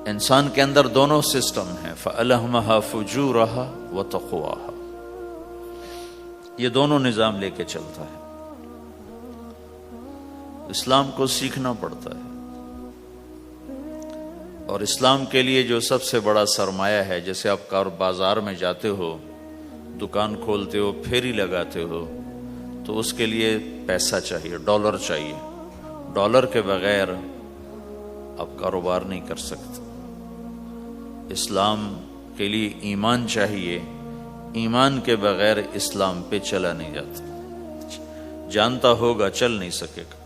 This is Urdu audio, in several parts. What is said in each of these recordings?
انسان کے اندر دونوں سسٹم ہیں، فَأَلْهَمَهَا فُجُورَهَا وَتَقْوَاهَا، یہ دونوں نظام لے کے چلتا ہے۔ اسلام کو سیکھنا پڑتا ہے، اور اسلام کے لیے جو سب سے بڑا سرمایہ ہے، جیسے آپ بازار میں جاتے ہو، دکان کھولتے ہو، پھیری لگاتے ہو، تو اس کے لیے پیسہ چاہیے، ڈالر چاہیے۔ ڈالر کے بغیر آپ کاروبار نہیں کر سکتے۔ اسلام کے لیے ایمان چاہیے، ایمان کے بغیر اسلام پہ چلا نہیں جاتا، جانتا ہوگا چل نہیں سکے گا۔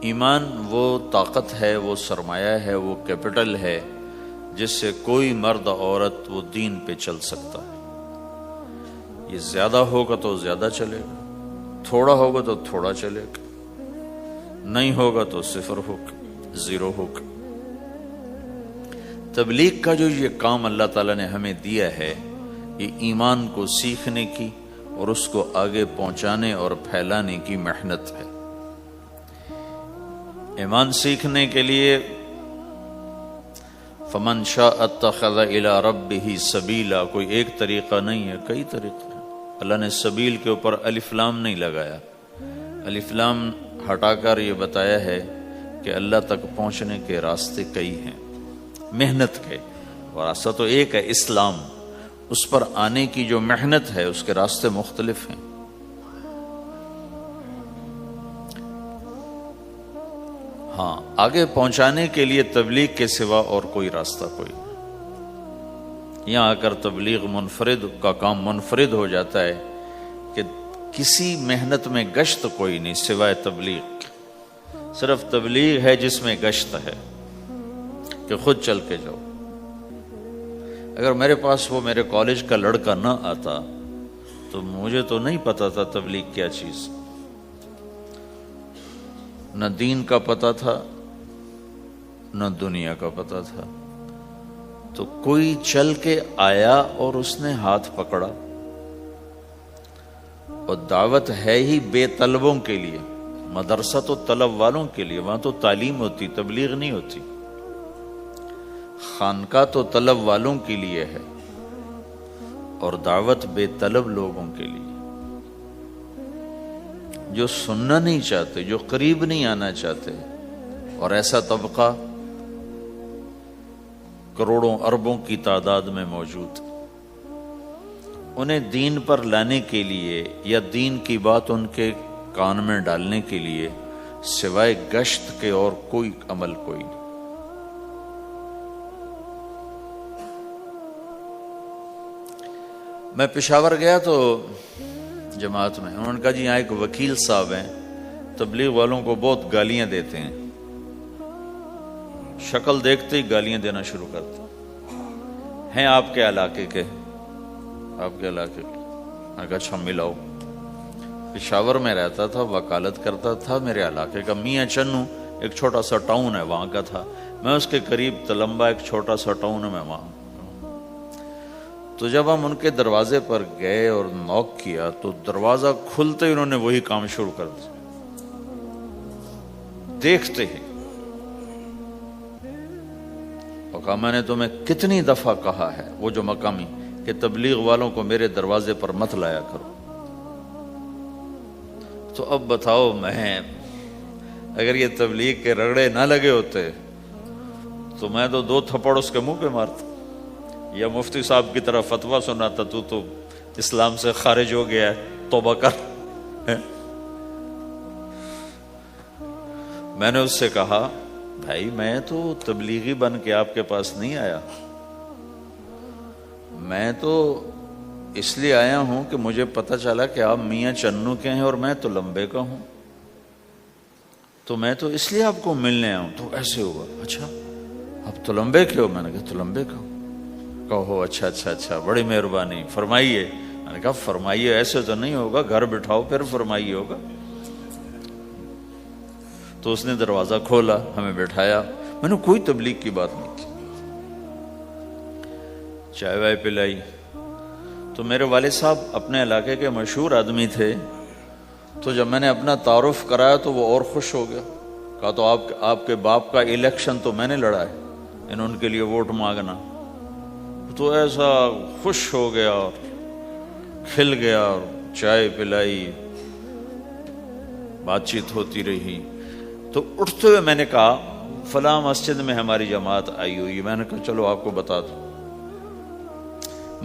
ایمان وہ طاقت ہے، وہ سرمایہ ہے، وہ کیپٹل ہے جس سے کوئی مرد عورت وہ دین پہ چل سکتا ہے۔ یہ زیادہ ہوگا تو زیادہ چلے گا، تھوڑا ہوگا تو تھوڑا چلے گا، نہیں ہوگا تو صفر ہوگا، زیرو ہوگا۔ تبلیغ کا جو یہ کام اللہ تعالیٰ نے ہمیں دیا ہے، یہ ایمان کو سیکھنے کی اور اس کو آگے پہنچانے اور پھیلانے کی محنت ہے۔ ایمان سیکھنے کے لیے فمن شاء اتخذ الی ربہ سبیلا، کوئی ایک طریقہ نہیں ہے، کئی طریقے ہیں۔ اللہ نے سبیل کے اوپر الف لام نہیں لگایا، الف لام ہٹا کر یہ بتایا ہے کہ اللہ تک پہنچنے کے راستے کئی ہیں، محنت کے، اور راستہ تو ایک ہے اسلام، اس پر آنے کی جو محنت ہے اس کے راستے مختلف ہیں۔ ہاں، آگے پہنچانے کے لیے تبلیغ کے سوا اور کوئی راستہ کوئی نہیں۔ یہاں آ کر تبلیغ منفرد کا کام منفرد ہو جاتا ہے کہ کسی محنت میں گشت کوئی نہیں سوائے تبلیغ، صرف تبلیغ ہے جس میں گشت ہے کہ خود چل کے جاؤ۔ اگر میرے پاس وہ میرے کالج کا لڑکا نہ آتا تو مجھے تو نہیں پتا تھا تبلیغ کیا چیز، نہ دین کا پتہ تھا نہ دنیا کا پتہ تھا۔ تو کوئی چل کے آیا اور اس نے ہاتھ پکڑا، اور دعوت ہے ہی بے طلبوں کے لیے، مدرسہ تو طلب والوں کے لیے، وہاں تو تعلیم ہوتی، تبلیغ نہیں ہوتی۔ خانقاہ تو طلب والوں کے لیے ہے، اور دعوت بے طلب لوگوں کے لیے، جو سننا نہیں چاہتے، جو قریب نہیں آنا چاہتے۔ اور ایسا طبقہ کروڑوں اربوں کی تعداد میں موجود، انہیں دین پر لانے کے لیے یا دین کی بات ان کے کان میں ڈالنے کے لیے سوائے گشت کے اور کوئی عمل کوئی نہیں۔ میں پشاور گیا تو جماعت میں انہوں نے کہا جی یہاں ایک وکیل صاحب ہیں، تبلیغ والوں کو بہت گالیاں دیتے ہیں، شکل دیکھتے ہی گالیاں دینا شروع کرتے ہیں آپ کے علاقے کے، آپ کے علاقے کے۔ میں کہا اچھا ملاؤ۔ پشاور میں رہتا تھا، وکالت کرتا تھا، میرے علاقے کا میاں چنو ایک چھوٹا سا ٹاؤن ہے وہاں کا تھا، میں اس کے قریب تلمبا ایک چھوٹا سا ٹاؤن ہے میں وہاں۔ تو جب ہم ان کے دروازے پر گئے اور نوک کیا تو دروازہ کھلتے ہی انہوں نے وہی کام شروع کر دیا، دیکھتے ہی۔ اور کہا میں نے تمہیں کتنی دفعہ کہا ہے، وہ جو مقامی، کہ تبلیغ والوں کو میرے دروازے پر مت لایا کرو۔ تو اب بتاؤ، میں اگر یہ تبلیغ کے رگڑے نہ لگے ہوتے تو میں تو 2 تھپڑ اس کے منہ پہ مارتا، یا مفتی صاحب کی طرف فتویٰ سناتا، تو اسلام سے خارج ہو گیا ہے، توبہ کر۔ میں نے اس سے کہا بھائی میں تو تبلیغی بن کے آپ کے پاس نہیں آیا، میں تو اس لیے آیا ہوں کہ مجھے پتہ چلا کہ آپ میاں چنو کے ہیں اور میں تو لمبے کا ہوں، تو میں تو اس لیے آپ کو ملنے آیا ہوں۔ تو ایسے ہوا، اچھا آپ تو لمبے کے ہو؟ میں نے کہا تو لمبے کا ہوں۔ کہو اچھا اچھا اچھا، بڑی مہربانی، فرمائیے۔ میں نے کہا فرمائیے ایسے تو نہیں ہوگا، گھر بٹھاؤ پھر فرمائیے ہوگا۔ تو اس نے دروازہ کھولا، ہمیں بٹھایا، میں نے کوئی تبلیغ کی بات نہیں کی، چائے وائے پلائی۔ تو میرے والد صاحب اپنے علاقے کے مشہور آدمی تھے، تو جب میں نے اپنا تعارف کرایا تو وہ اور خوش ہو گیا، کہا تو آپ کے باپ کا الیکشن تو میں نے لڑا ہے، ان کے لیے ووٹ مانگنا۔ تو ایسا خوش ہو گیا اور کھل گیا اور چائے پلائی، بات چیت ہوتی رہی۔ تو اٹھتے ہوئے میں نے کہا فلاں مسجد میں ہماری جماعت آئی ہوئی ہے۔ میں نے کہا چلو آپ کو بتا دوں۔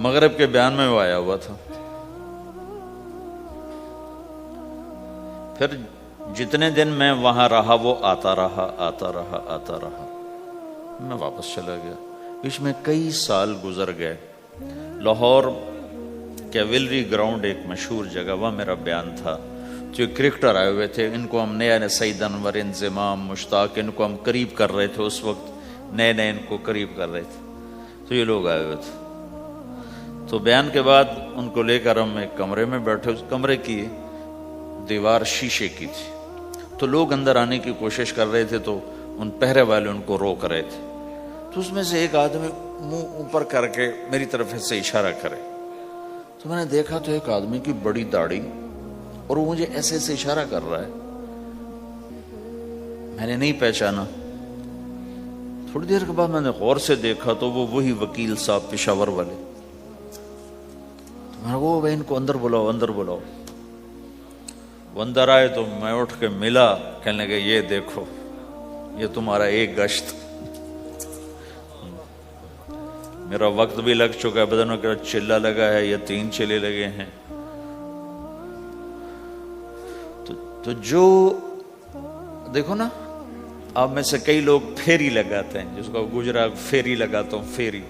مغرب کے بیان میں وہ آیا ہوا تھا۔ پھر جتنے دن میں وہاں رہا وہ آتا رہا، میں واپس چلا گیا۔ اس میں کئی سال گزر گئے۔ لاہور کیولری گراؤنڈ ایک مشہور جگہ، وہاں میرا بیان تھا۔ جو کرکٹر آئے ہوئے تھے، ان کو ہم نیا سعید انور، انضمام، مشتاق، ان کو ہم قریب کر رہے تھے اس وقت، نئے ان کو قریب کر رہے تھے۔ تو یہ لوگ آئے ہوئے تھے۔ تو بیان کے بعد ان کو لے کر ہم ایک کمرے میں بیٹھے۔ اس کمرے کی دیوار شیشے کی تھی، تو لوگ اندر آنے کی کوشش کر رہے تھے، تو ان پہرے والے ان کو روک رہے تھے۔ تو اس میں سے ایک آدمی منہ اوپر کر کے میری طرف سے اشارہ کرے، تو میں نے دیکھا تو ایک آدمی کی بڑی داڑھی، اور وہ مجھے ایسے اشارہ کر رہا ہے۔ میں نے نہیں پہچانا۔ تھوڑی دیر کے بعد میں نے غور سے دیکھا تو وہ وہی وکیل صاحب پشاور والے۔ تو میں نے کہا ان کو اندر بلاؤ، اندر بلاؤ۔ وہ اندر آئے تو میں اٹھ کے ملا، کہنے لگے یہ دیکھو، یہ تمہارا ایک گشت، میرا وقت بھی لگ چکا ہے، بدنوں کا چلہ لگا ہے یا 3 چلے لگے ہیں۔ تو جو دیکھو نا، آپ میں سے کئی لوگ پھیری لگاتے ہیں، جس کو گجرا پھیری لگاتا ہوں، پھیری۔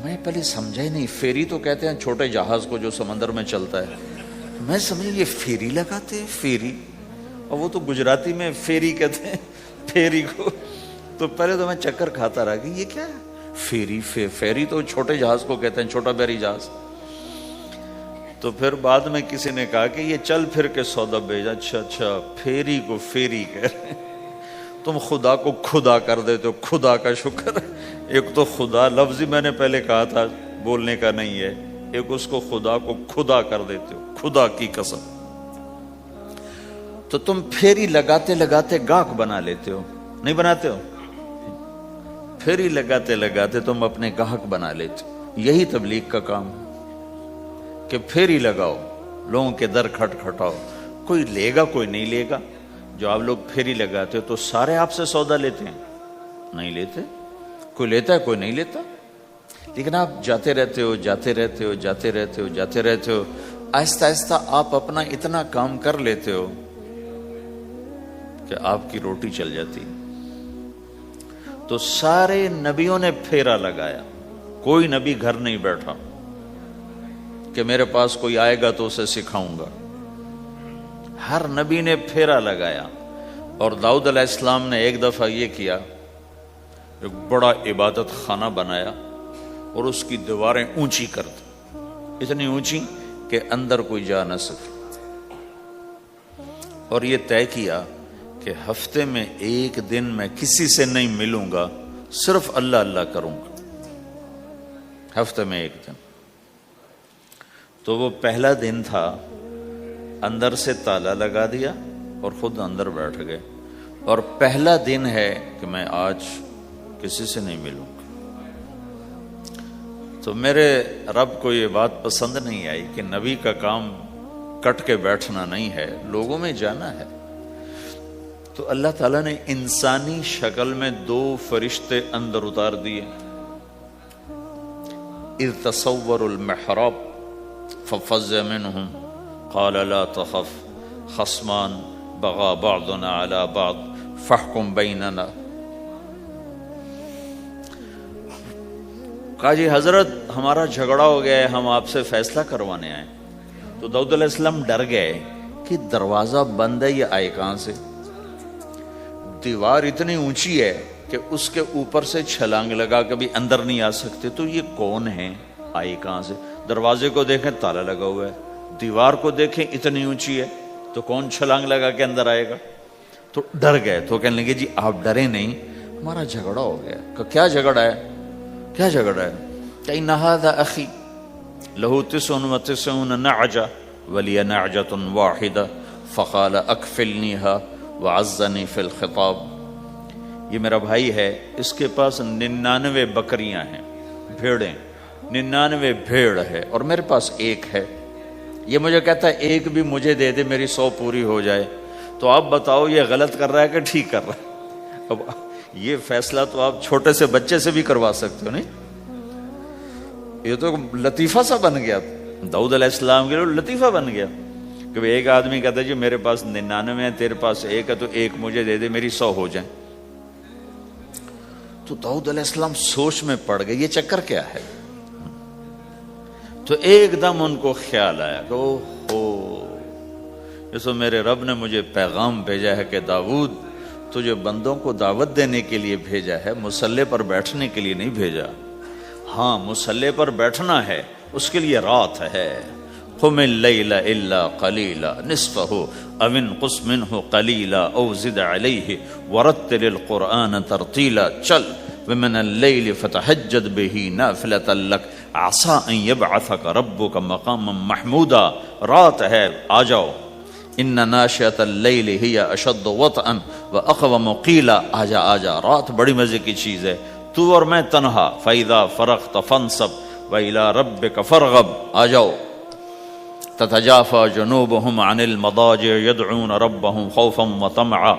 میں پہلے سمجھا ہی نہیں، پھیری تو کہتے ہیں چھوٹے جہاز کو جو سمندر میں چلتا ہے۔ میں سمجھا یہ پھیری لگاتے ہیں، پھیری، اور وہ تو گجراتی میں پھیری کہتے ہیں پھیری کو۔ تو پہلے تو میں چکر کھاتا رہا کہ یہ کیا ہے پھیری، پھیری تو چھوٹے جہاز کو کہتے ہیں، چھوٹا بحری جہاز۔ تو پھر بعد میں کسی نے کہا کہ یہ چل پھر کے سودا بھیجا۔ اچھا، پھیری کو پھیری کہہ رہے ہیں۔ تم خدا کو خدا کر دیتے ہو، خدا کا شکر۔ ایک تو خدا لفظ ہی میں نے پہلے کہا تھا، بولنے کا نہیں ہے، ایک اس کو خدا کو خدا کر دیتے ہو، خدا کی قسم۔ تو تم پھیری لگاتے لگاتے گاہک بنا لیتے ہو، نہیں بناتے ہو؟ پھیری لگاتے لگاتے تم اپنے گاہک بنا لیتے ہو۔ یہی تبلیغ کا کام ہے کہ پھیری لگاؤ، لوگوں کے در کھٹکھٹاؤ، کوئی لے گا کوئی نہیں لے گا۔ جو آپ لوگ پھیری لگاتے ہو تو سارے آپ سے سودا لیتے ہیں؟ نہیں لیتے، کوئی لیتا ہے کوئی نہیں لیتا۔ لیکن آپ جاتے رہتے ہو، جاتے رہتے ہو، جاتے رہتے ہو، جاتے رہتے ہو، آہستہ آہستہ آپ اپنا اتنا کام کر لیتے ہو کہ آپ کی روٹی چل جاتی۔ تو سارے نبیوں نے پھیرا لگایا، کوئی نبی گھر نہیں بیٹھا کہ میرے پاس کوئی آئے گا تو اسے سکھاؤں گا۔ ہر نبی نے پھیرا لگایا۔ اور داؤد علیہ السلام نے ایک دفعہ یہ کیا، ایک بڑا عبادت خانہ بنایا اور اس کی دیواریں اونچی کر دی، اتنی اونچی کہ اندر کوئی جا نہ سکے۔ اور یہ طے کیا کہ ہفتے میں ایک دن میں کسی سے نہیں ملوں گا، صرف اللہ اللہ کروں گا، ہفتے میں ایک دن۔ تو وہ پہلا دن تھا، اندر سے تالا لگا دیا اور خود اندر بیٹھ گئے، اور پہلا دن ہے کہ میں آج کسی سے نہیں ملوں گا۔ تو میرے رب کو یہ بات پسند نہیں آئی کہ نبی کا کام کٹ کے بیٹھنا نہیں ہے، لوگوں میں جانا ہے۔ تو اللہ تعالیٰ نے انسانی شکل میں 2 فرشتے اندر اتار دیے۔ اذ تصور المحراب ففزع منهم قال لا تخف خصمان بغى بعضنا على بعض فاحكم بيننا۔ کہا جی حضرت ہمارا جھگڑا ہو گیا ہے، ہم آپ سے فیصلہ کروانے آئے۔ تو داؤد علیہ السلام ڈر گئے کہ دروازہ بند ہے، یہ آئے کہاں سے؟ دیوار اتنی اونچی ہے کہ اس کے اوپر سے چھلانگ لگا کبھی اندر نہیں آ سکتے، تو یہ کون ہے، آئے کہاں سے؟ دروازے کو دیکھیں تالا لگا ہوا ہے، دیوار کو دیکھیں اتنی اونچی ہے، تو کون چھلانگ لگا کے اندر آئے گا؟ تو ڈر گئے۔ تو کہنے لگے جی آپ ڈرے نہیں، ہمارا جھگڑا ہو گیا۔ کہ کیا جھگڑا ہے؟ کیا جھگڑا ہے؟ کہ ان ھذا اخی لہ 99 نعجہ ولی نعجۃ واحدہ فقال اکفلنیھا وعزنی فی الخطاب. یہ میرا بھائی ہے، اس کے پاس 99 بکریاں ہیں، بھیڑیں، 99 بھیڑ ہے، اور میرے پاس ایک ہے. یہ مجھے کہتا ہے ایک بھی مجھے دے دے، میری 100 پوری ہو جائے. تو آپ بتاؤ یہ غلط کر رہا ہے کہ ٹھیک کر رہا ہے؟ اب یہ فیصلہ تو آپ چھوٹے سے بچے سے بھی کروا سکتے ہو. نہیں، یہ تو لطیفہ سا بن گیا، داؤد علیہ السلام کے لیے لطیفہ بن گیا کہ ایک آدمی کہتا ہے جی میرے پاس 99 ہے، تیرے پاس ایک ہے، تو ایک مجھے دے دے، میری 100 ہو جائیں. تو داؤد علیہ السلام سوچ میں پڑ گئے یہ چکر کیا ہے. تو ایک دم ان کو خیال آیا کہ جیسے میرے رب نے مجھے پیغام بھیجا ہے کہ داؤد تجھے بندوں کو دعوت دینے کے لیے بھیجا ہے، مصلی پر بیٹھنے کے لیے نہیں بھیجا. ہاں مصلی پر بیٹھنا ہے، اس کے لیے رات ہے. قم اللیل الا قلیلا نصفہ او انقص منہ قلیلا او زد علیہ ورتل القرآن ترتیلا. چل ومن اللیل فتہجد بہ نافلۃ لک عسیٰ ان یبعثک ربک مقاما محمودا. رات ہے، آ جاؤ. ان ناشئۃ اللیل ہی اشد وطئا واقوم قیلا. آجا آجا، رات بڑی مزے کی چیز ہے، تو اور میں تنہا. فاذا فرغت فانصب والى ربک فارغب. آ جاؤ. تتجافى جنوبهم عن المضاجع يدعون ربهم خوفا وطمعا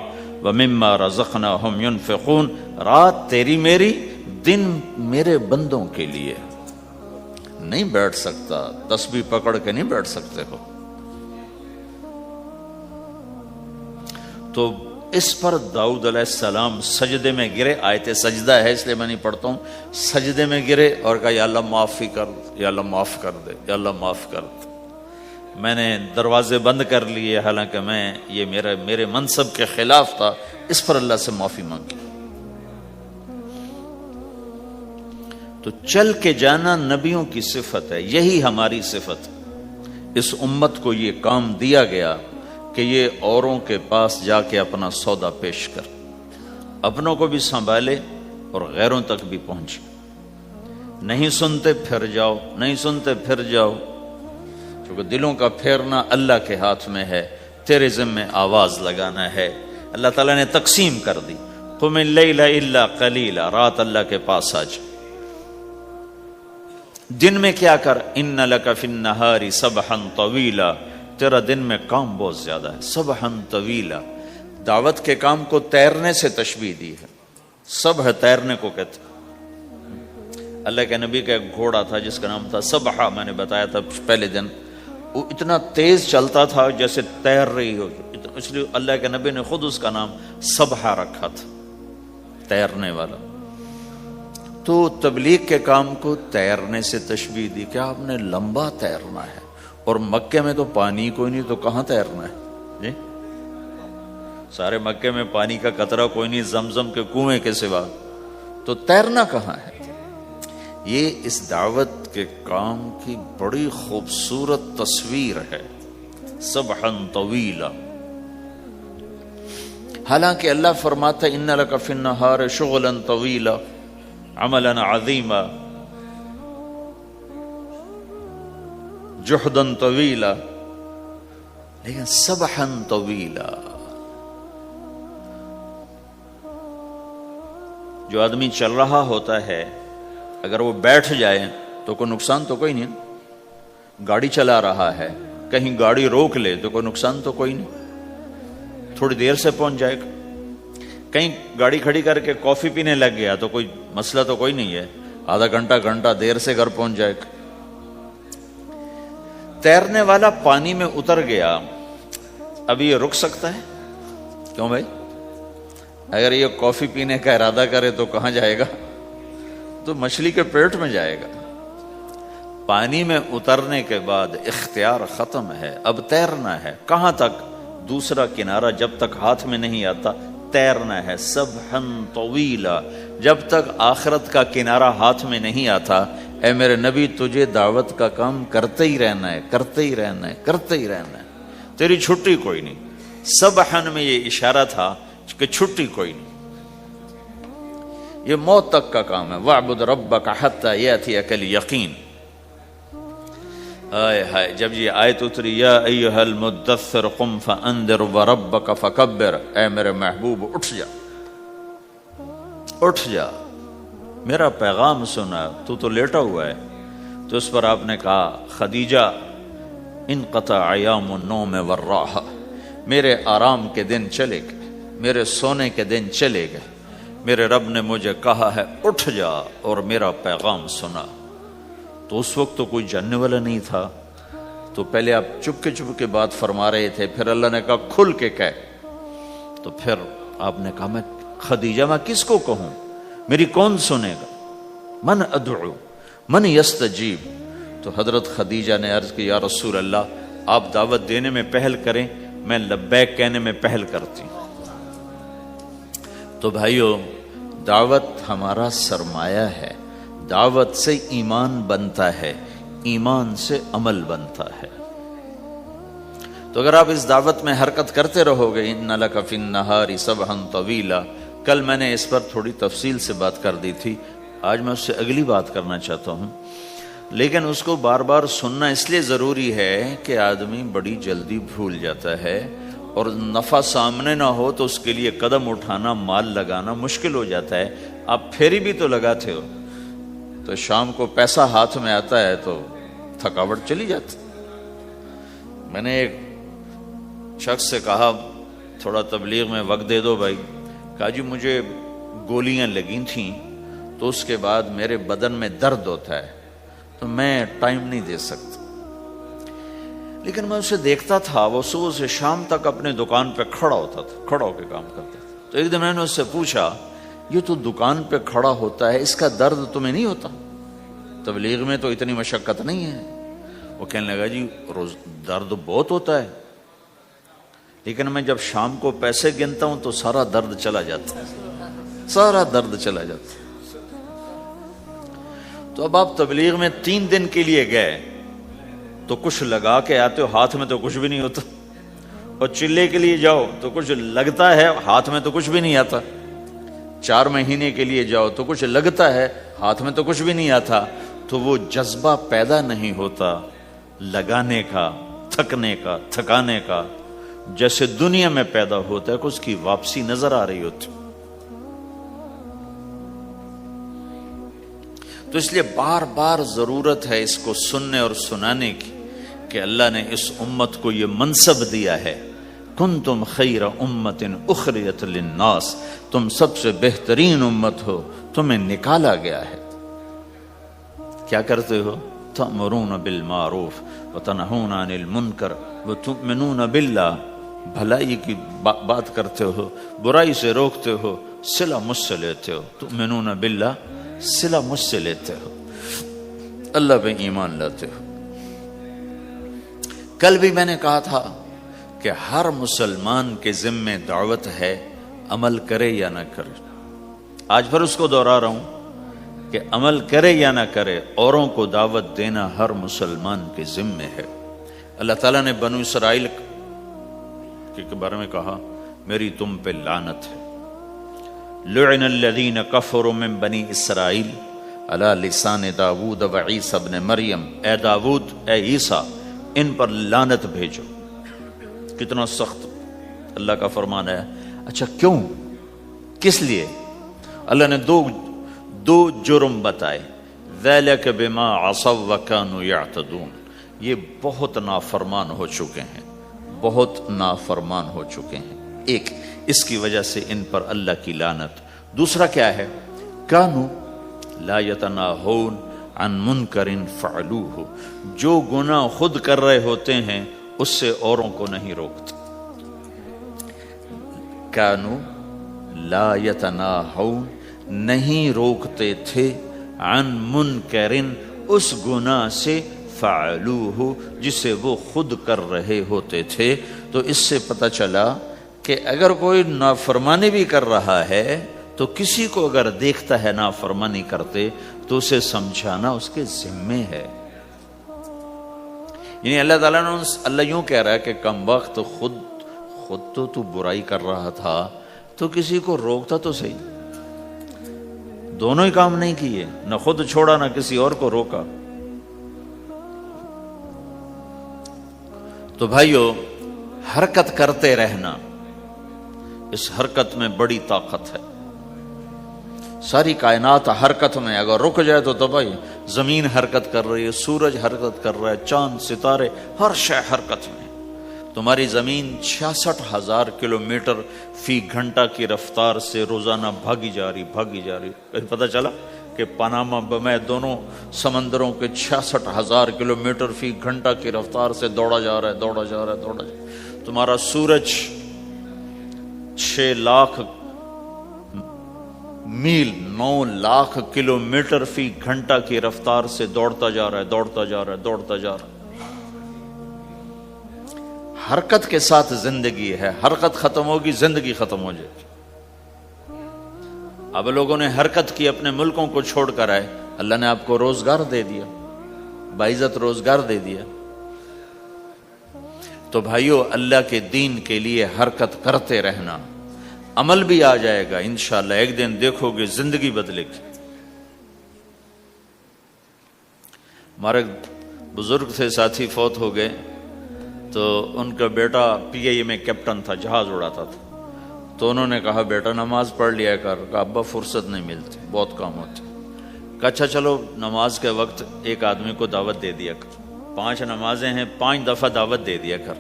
ومما رزقناهم ينفقون. رات تیری میری، دن میرے بندوں کے لیے. نہیں بیٹھ سکتا، تسبیح پکڑ کے نہیں بیٹھ سکتے ہو. تو اس پر داؤد علیہ السلام سجدے میں گرے. آیت سجدہ ہے اس لیے میں نہیں پڑھتا ہوں. سجدے میں گرے اور کہا یا اللہ معافی کر، یا اللہ معاف کر دے، یا اللہ معاف کر دے. میں نے دروازے بند کر لیے، حالانکہ یہ میرے منصب کے خلاف تھا. اس پر اللہ سے معافی مانگی. تو چل کے جانا نبیوں کی صفت ہے، یہی ہماری صفت. اس امت کو یہ کام دیا گیا کہ یہ اوروں کے پاس جا کے اپنا سودا پیش کر، اپنوں کو بھی سنبھالے اور غیروں تک بھی پہنچے. نہیں سنتے پھر جاؤ، نہیں سنتے پھر جاؤ. کیونکہ دلوں کا پھیرنا اللہ کے ہاتھ میں ہے، تیرے ذمہ آواز لگانا ہے. اللہ تعالیٰ نے تقسیم کر دی. قم اللیل الا قلیلا، رات اللہ کے پاس آ جا. دن میں کیا کر، ان لک فی النہار سبحا طویلا، تیرا دن میں کام بہت زیادہ ہے. سبحا طویلا، دعوت کے کام کو تیرنے سے تشبیہ دی ہے. سبح تیرنے کو کہتے. اللہ کے نبی کا ایک گھوڑا تھا جس کا نام تھا سبحہ، میں نے بتایا تھا پہلے دن. وہ اتنا تیز چلتا تھا جیسے تیر رہی ہو، اس لیے اللہ کے نبی نے خود اس کا نام سبحہ رکھا تھا، تیرنے والا. تو تبلیغ کے کام کو تیرنے سے تشبیہ دی کہ آپ نے لمبا تیرنا ہے. اور مکے میں تو پانی کوئی نہیں، تو کہاں تیرنا ہے جی؟ سارے مکے میں پانی کا قطرہ کوئی نہیں زمزم کے کنویں کے سوا، تو تیرنا کہاں ہے؟ یہ اس دعوت کے کام کی بڑی خوبصورت تصویر ہے. سبحا طویلا. حالانکہ اللہ فرماتا ہے ان لک فی النہار شغلا طویلا عملا عظیما جہدا طویلا، لیکن سبحا طویلا. جو آدمی چل رہا ہوتا ہے اگر وہ بیٹھ جائے تو کوئی نقصان تو کوئی نہیں. گاڑی چلا رہا ہے، کہیں گاڑی روک لے تو کوئی نقصان تو کوئی نہیں، تھوڑی دیر سے پہنچ جائے گا. کہیں گاڑی کھڑی کر کے کافی پینے لگ گیا تو کوئی مسئلہ تو کوئی نہیں ہے، آدھا گھنٹہ دیر سے گھر پہنچ جائے گا. تیرنے والا پانی میں اتر گیا، اب یہ رک سکتا ہے؟ کیوں بھائی؟ اگر یہ کافی پینے کا ارادہ کرے تو کہاں جائے گا؟ تو مچھلی کے پیٹ میں جائے گا. پانی میں اترنے کے بعد اختیار ختم ہے، اب تیرنا ہے. کہاں تک؟ دوسرا کنارہ جب تک ہاتھ میں نہیں آتا تیرنا ہے. سبحا طویلا، جب تک آخرت کا کنارہ ہاتھ میں نہیں آتا اے میرے نبی تجھے دعوت کا کام کرتے ہی رہنا ہے، کرتے ہی رہنا ہے، کرتے ہی رہنا ہے، تیری چھٹی کوئی نہیں. سبحن میں یہ اشارہ تھا کہ چھٹی کوئی نہیں، یہ موت تک کا کام ہے. وَاعْبُدْ رَبَّكَ حَتَّى يَأْتِيَكَ الْيَقِينُ. آئے ہائے جب یہ آیت اتری یا ایھا المدثر قم فانذر وربک فکبر، اے میرے محبوب اٹھ جا، اٹھ جا، میرا پیغام سنا، تو لیٹا ہوا ہے۔ تو اس پر آپ نے کہا خدیجہ انقطع ایام النوم والراحہ، میرے آرام کے دن چلے گئے، میرے سونے کے دن چلے گئے، میرے رب نے مجھے کہا ہے اٹھ جا اور میرا پیغام سنا۔ تو اس وقت تو کوئی جاننے والا نہیں تھا، تو پہلے آپ چپ کے بات فرما رہے تھے، پھر اللہ نے کہا کھل کے کہہ، تو پھر آپ نے کہا میں خدیجہ میں کس کو کہوں، میری کون سنے گا، من ادعو من یستجیب۔ تو حضرت خدیجہ نے عرض کی یا رسول اللہ آپ دعوت دینے میں پہل کریں، میں لبیک کہنے میں پہل کرتی ہوں۔ تو بھائیو دعوت ہمارا سرمایہ ہے، دعوت سے ایمان بنتا ہے، ایمان سے عمل بنتا ہے۔ تو اگر آپ اس دعوت میں حرکت کرتے رہو گے، ان لک فی النہار سبحا طویلا، کل میں نے اس پر تھوڑی تفصیل سے بات کر دی تھی، آج میں اس سے اگلی بات کرنا چاہتا ہوں، لیکن اس کو بار بار سننا اس لیے ضروری ہے کہ آدمی بڑی جلدی بھول جاتا ہے، اور نفع سامنے نہ ہو تو اس کے لیے قدم اٹھانا، مال لگانا مشکل ہو جاتا ہے۔ آپ پھیری بھی تو لگاتے ہو، تو شام کو پیسہ ہاتھ میں آتا ہے تو تھکاوٹ چلی جاتی۔ میں نے ایک شخص سے کہا تھوڑا تبلیغ میں وقت دے دو بھائی، کہا جی مجھے گولیاں لگی تھیں تو اس کے بعد میرے بدن میں درد ہوتا ہے، تو میں ٹائم نہیں دے سکتا۔ لیکن میں اسے دیکھتا تھا، وہ صبح سے شام تک اپنے دکان پہ کھڑا ہوتا تھا، کھڑا ہو کے کام کرتا تھا۔ تو ایک دن میں نے اس سے پوچھا یہ تو دکان پہ کھڑا ہوتا ہے، اس کا درد تمہیں نہیں ہوتا؟ تبلیغ میں تو اتنی مشقت نہیں ہے۔ وہ کہنے لگا جی روز درد بہت ہوتا ہے، لیکن میں جب شام کو پیسے گنتا ہوں تو سارا درد چلا جاتا ہے، سارا درد چلا جاتا ہے۔ تو اب آپ تبلیغ میں 3 دن کے لیے گئے تو کچھ لگا کے آتے ہو، ہاتھ میں تو کچھ بھی نہیں ہوتا، اور چلے کے لیے جاؤ تو کچھ لگتا ہے، ہاتھ میں تو کچھ بھی نہیں آتا۔ 4 مہینے کے لیے جاؤ تو کچھ لگتا ہے، ہاتھ میں تو کچھ بھی نہیں آتا۔ تو وہ جذبہ پیدا نہیں ہوتا لگانے کا، تھکنے کا، تھکانے کا، جیسے دنیا میں پیدا ہوتا ہے کہ اس کی واپسی نظر آ رہی ہوتی۔ تو اس لیے بار بار ضرورت ہے اس کو سننے اور سنانے کی کہ اللہ نے اس امت کو یہ منصب دیا ہے، کنتم خیر امت اخرجت للناس، تم سب سے بہترین امت ہو، تمہیں نکالا گیا ہے۔ کیا کرتے ہو؟ تأمرون بالمعروف وتنہون عن المنکر وتؤمنون باللہ، بھلائی کی بات کرتے ہو، برائی سے روکتے ہو، صلہ مجھ سے لیتے ہو، تؤمنون باللہ، صلہ مجھ سے لیتے ہو، اللہ پہ ایمان لاتے ہو۔ کل بھی میں نے کہا تھا کہ ہر مسلمان کے ذمے دعوت ہے، عمل کرے یا نہ کرے۔ آج پھر اس کو دوہرا رہا ہوں کہ عمل کرے یا نہ کرے، اوروں کو دعوت دینا ہر مسلمان کے ذمے ہے۔ اللہ تعالیٰ نے بنو اسرائیل کے بارے میں کہا میری تم پہ لعنت ہے، لعن الذین کفروا من بنی اسرائیل علی لسان داود و عیسی ابن مریم، اے داود، اے عیسیٰ، ان پر لعنت بھیجو۔ کتنا سخت اللہ کا فرمان ہے۔ اچھا کیوں، کس لیے؟ اللہ نے دو جرم بتائے، ذَلِكَ بِمَا عَصَوْا وَكَانُوا يَعْتَدُونَ، یہ بہت نافرمان ہو چکے ہیں، بہت نافرمان ہو چکے ہیں۔ ایک اس کی وجہ سے ان پر اللہ کی لعنت۔ دوسرا کیا ہے؟ کانو لا یتناہون عن منکر فعلوہ، جو گناہ خود کر رہے ہوتے ہیں اس سے اوروں کو نہیں روکتے۔ کانو لا یتناہون، نہیں روکتے تھے، عن منکر، اس گناہ سے، فعلوہ، جسے وہ خود کر رہے ہوتے تھے۔ تو اس سے پتہ چلا کہ اگر کوئی نافرمانی بھی کر رہا ہے تو کسی کو اگر دیکھتا ہے نافرمانی کرتے تو اسے سمجھانا اس کے ذمے ہے۔ یعنی اللہ تعالیٰ نے اللہ یوں کہہ رہا ہے کہ کم وقت خود تو برائی کر رہا تھا تو کسی کو روکتا تو صحیح، دونوں ہی کام نہیں کیے، نہ خود چھوڑا نہ کسی اور کو روکا۔ تو بھائیو حرکت کرتے رہنا، اس حرکت میں بڑی طاقت ہے. ساری کائنات حرکت میں، اگر رک جائے تو تباہی. زمین حرکت کر رہی ہے، سورج حرکت کر رہا ہے، چاند ستارے ہر شے حرکت میں. تمہاری زمین 66,000 کلومیٹر فی گھنٹہ کی رفتار سے روزانہ بھاگی جا رہی. کہیں پتہ چلا کہ پاناما میں دونوں سمندروں کے 66,000 کلومیٹر فی گھنٹہ کی رفتار سے دوڑا جا رہا ہے. تمہارا سورج 6 لاکھ میل 9 لاکھ کلومیٹر فی گھنٹہ کی رفتار سے دوڑتا جا رہا ہے. حرکت کے ساتھ زندگی ہے. حرکت ختم ہوگی، زندگی ختم ہو جائے گی. اب لوگوں نے حرکت کی، اپنے ملکوں کو چھوڑ کر آئے. اللہ نے آپ کو روزگار دے دیا، باعزت روزگار دے دیا. تو بھائیو اللہ کے دین کے لیے حرکت کرتے رہنا. عمل بھی آ جائے گا انشاءاللہ. ایک دن دیکھو گے زندگی بدلے گی. ہمارے بزرگ تھے، ساتھی فوت ہو گئے، تو ان کا بیٹا PIA میں کیپٹن تھا، جہاز اڑاتا تھا. تو انہوں نے کہا بیٹا نماز پڑھ لیا کر. کہا ابا فرصت نہیں ملتی، بہت کام ہوتے. کہا اچھا چلو نماز کے وقت ایک آدمی کو دعوت دے دیا کر. 5 نمازیں ہیں، 5 دفعہ دعوت دے دیا کر.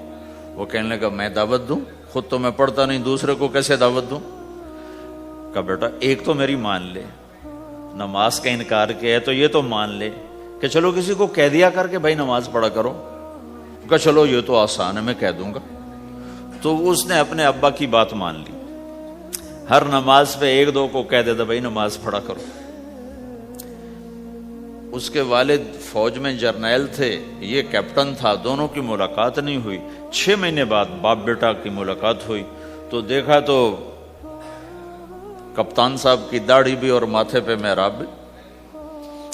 وہ کہنے لگا میں دعوت دوں؟ خود تو میں پڑھتا نہیں، دوسرے کو کیسے دعوت دوں؟ کہا بیٹا ایک تو میری مان لے، نماز کا انکار کیا ہے تو یہ تو مان لے کہ چلو کسی کو کہہ دیا کر کہ بھائی نماز پڑھا کرو. کہا چلو یہ تو آسان ہے، میں کہہ دوں گا. تو اس نے اپنے ابا کی بات مان لی. ہر نماز پہ 1-2 کو کہہ دیتا بھائی نماز پڑھا کرو. اس کے والد فوج میں جرنیل تھے، یہ کیپٹن تھا. دونوں کی ملاقات نہیں ہوئی. 6 مہینے بعد باپ بیٹا کی ملاقات ہوئی تو دیکھا تو کپتان صاحب کی داڑھی بھی اور ماتھے پہ محراب بھی.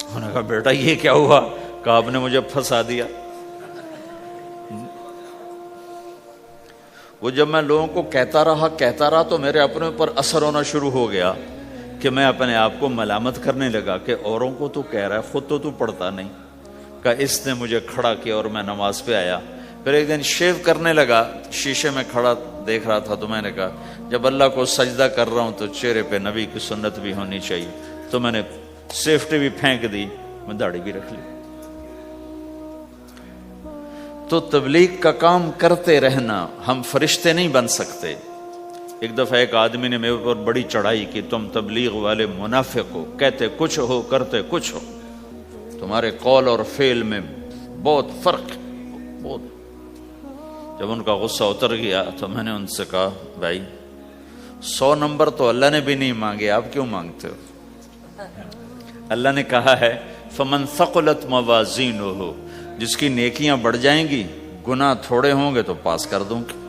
انہوں نے کہا بیٹا یہ کیا ہوا؟ کہا آپ نے مجھے پھنسا دیا. وہ جب میں لوگوں کو کہتا رہا تو میرے اپنے اوپر اثر ہونا شروع ہو گیا کہ میں اپنے آپ کو ملامت کرنے لگا کہ اوروں کو تو کہہ رہا ہے، خود تو پڑھتا نہیں. کہ اس نے مجھے کھڑا کیا اور میں نماز پہ آیا. پھر ایک دن شیو کرنے لگا، شیشے میں کھڑا دیکھ رہا تھا تو میں نے کہا جب اللہ کو سجدہ کر رہا ہوں تو چہرے پہ نبی کی سنت بھی ہونی چاہیے. تو میں نے سیفٹی بھی پھینک دی، میں داڑھی بھی رکھ لی. تو تبلیغ کا کام کرتے رہنا. ہم فرشتے نہیں بن سکتے. ایک دفعہ ایک آدمی نے میرے اوپر بڑی چڑھائی کی، تم تبلیغ والے منافق ہو، کہتے کچھ ہو کرتے کچھ ہو، تمہارے قول اور فعل میں بہت فرق ہے بہت. جب ان کا غصہ اتر گیا تو میں نے ان سے کہا بھائی 100 نمبر تو اللہ نے بھی نہیں مانگے، آپ کیوں مانگتے ہو؟ اللہ نے کہا ہے فمن ثقلت موازینہ، جس کی نیکیاں بڑھ جائیں گی گناہ تھوڑے ہوں گے تو پاس کر دوں گی.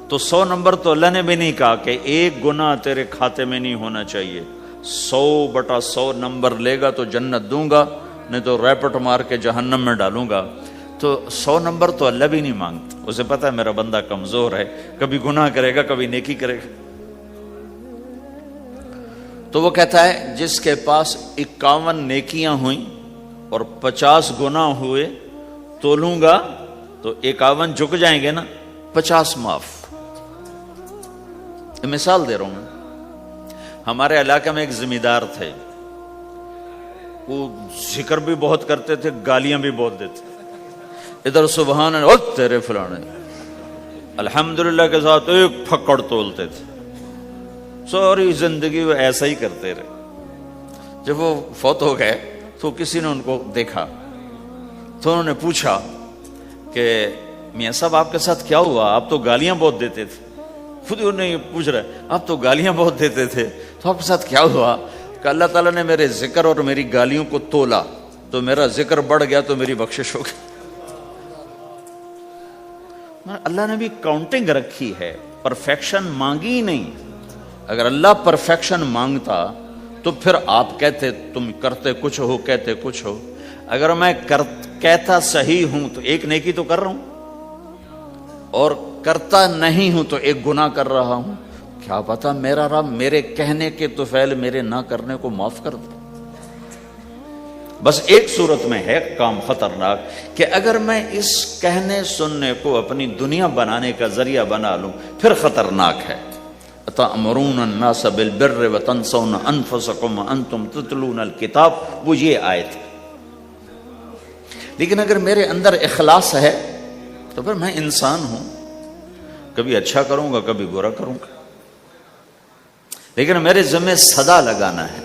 تو 100 نمبر تو اللہ نے بھی نہیں کہا کہ ایک گناہ تیرے کھاتے میں نہیں ہونا چاہیے. 100/100 نمبر لے گا تو جنت دوں گا، نہیں تو ریپٹ مار کے جہنم میں ڈالوں گا. تو 100 نمبر تو اللہ بھی نہیں مانگتا. اسے پتا ہے میرا بندہ کمزور ہے، کبھی گناہ کرے گا کبھی نیکی کرے گا. تو وہ کہتا ہے جس کے پاس 51 نیکیاں ہوئیں اور 50 گناہ ہوئے تولوں گا تو 51 جھک جائیں گے نا، 50 معاف. مثال دے رہا ہوں میں. ہمارے علاقے میں ایک ذمہ دار تھے، وہ ذکر بھی بہت کرتے تھے، گالیاں بھی بہت دیتے. ادھر سبحان اللہ تیرے فلانے، الحمدللہ کے ساتھ ایک پھکڑ تولتے تھے. ساری زندگی وہ ایسا ہی کرتے رہے. جب وہ فوت ہو گئے تو کسی نے ان کو دیکھا تو انہوں نے پوچھا کہ میاں صاحب آپ کے ساتھ کیا ہوا؟ آپ تو گالیاں بہت دیتے تھے. خود انہیں پوچھ رہے آپ تو گالیاں بہت دیتے تھے، تو آپ کے ساتھ کیا ہوا؟ کہ اللہ تعالیٰ نے میرے ذکر اور میری گالیوں کو تولا تو میرا ذکر بڑھ گیا تو میری بخشش ہو گئی. اللہ نے بھی کاؤنٹنگ رکھی ہے، پرفیکشن مانگی ہی نہیں. اگر اللہ پرفیکشن مانگتا تو پھر آپ کہتے تم کرتے کچھ ہو کہتے کچھ ہو. اگر میں کہتا صحیح ہوں تو ایک نیکی تو کر رہا ہوں، اور کرتا نہیں ہوں تو ایک گناہ کر رہا ہوں. کیا پتا میرا رب میرے کہنے کے طفیل میرے نہ کرنے کو معاف کر دے. بس ایک صورت میں ہے کام خطرناک کہ اگر میں اس کہنے سننے کو اپنی دنیا بنانے کا ذریعہ بنا لوں پھر خطرناک ہے. تأمرون الناس بالبر وتنسون انفسکم وانتم تتلون الکتاب، وہ یہ آیت. لیکن اگر میرے اندر اخلاص ہے تو پھر میں انسان ہوں، کبھی اچھا کروں گا کبھی برا کروں گا، لیکن میرے ذمہ صدا لگانا ہے.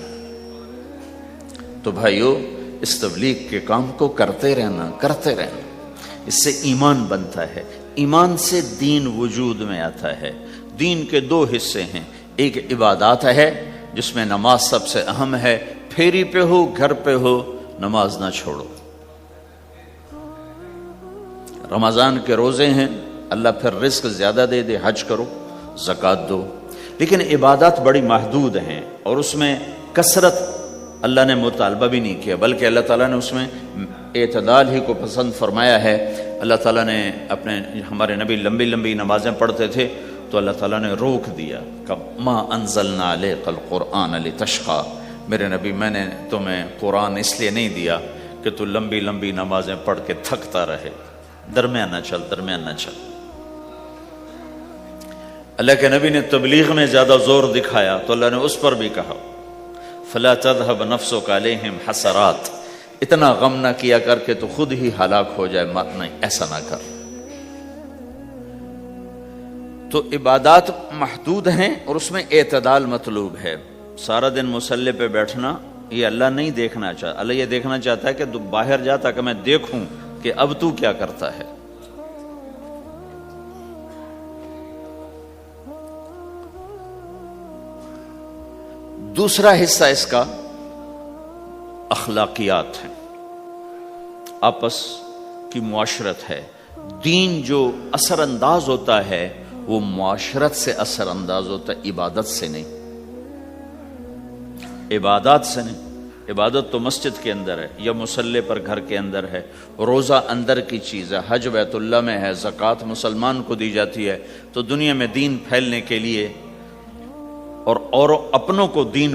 تو بھائیو اس تبلیغ کے کام کو کرتے رہنا. اس سے ایمان بنتا ہے، ایمان سے دین وجود میں آتا ہے. دین کے دو حصے ہیں، ایک عبادات ہے جس میں نماز سب سے اہم ہے. پھیری پہ ہو گھر پہ ہو نماز نہ چھوڑو. رمضان کے روزے ہیں، اللہ پھر رزق زیادہ دے دے، حج کرو، زکوٰۃ دو. لیکن عبادات بڑی محدود ہیں اور اس میں کثرت اللہ نے مطالبہ بھی نہیں کیا، بلکہ اللہ تعالیٰ نے اس میں اعتدال ہی کو پسند فرمایا ہے. اللہ تعالیٰ نے ہمارے نبی لمبی لمبی نمازیں پڑھتے تھے تو اللہ تعالیٰ نے روک دیا کہ ما انزلنا علیک القرآن لتشقی، میرے نبی میں نے تمہیں قرآن اس لیے نہیں دیا کہ تو لمبی لمبی نمازیں پڑھ کے تھکتا رہے، درمیان نہ چل. اللہ کے نبی نے تبلیغ میں زیادہ زور دکھایا تو اللہ نے اس پر بھی کہا فلا تذهب نفسك عليهم حسرات، اتنا غم نہ کیا کر کے تو خود ہی ہلاک ہو جائے، مت نہیں، ایسا نہ کر. تو عبادات محدود ہیں اور اس میں اعتدال مطلوب ہے. سارا دن مصلی پہ بیٹھنا یہ اللہ نہیں دیکھنا چاہتا. اللہ یہ دیکھنا چاہتا ہے کہ تو باہر جاتا کہ میں دیکھوں کہ اب تو کیا کرتا ہے. دوسرا حصہ اس کا اخلاقیات ہے، آپس کی معاشرت ہے. دین جو اثر انداز ہوتا ہے وہ معاشرت سے اثر انداز ہوتا ہے، عبادت سے نہیں، عبادات سے نہیں. عبادت تو مسجد کے اندر ہے یا مصلی پر گھر کے اندر ہے، روزہ اندر کی چیز ہے، حج بیت اللہ میں ہے، زکوٰۃ مسلمان کو دی جاتی ہے. تو دنیا میں دین پھیلنے کے لیے اور اپنوں کو دین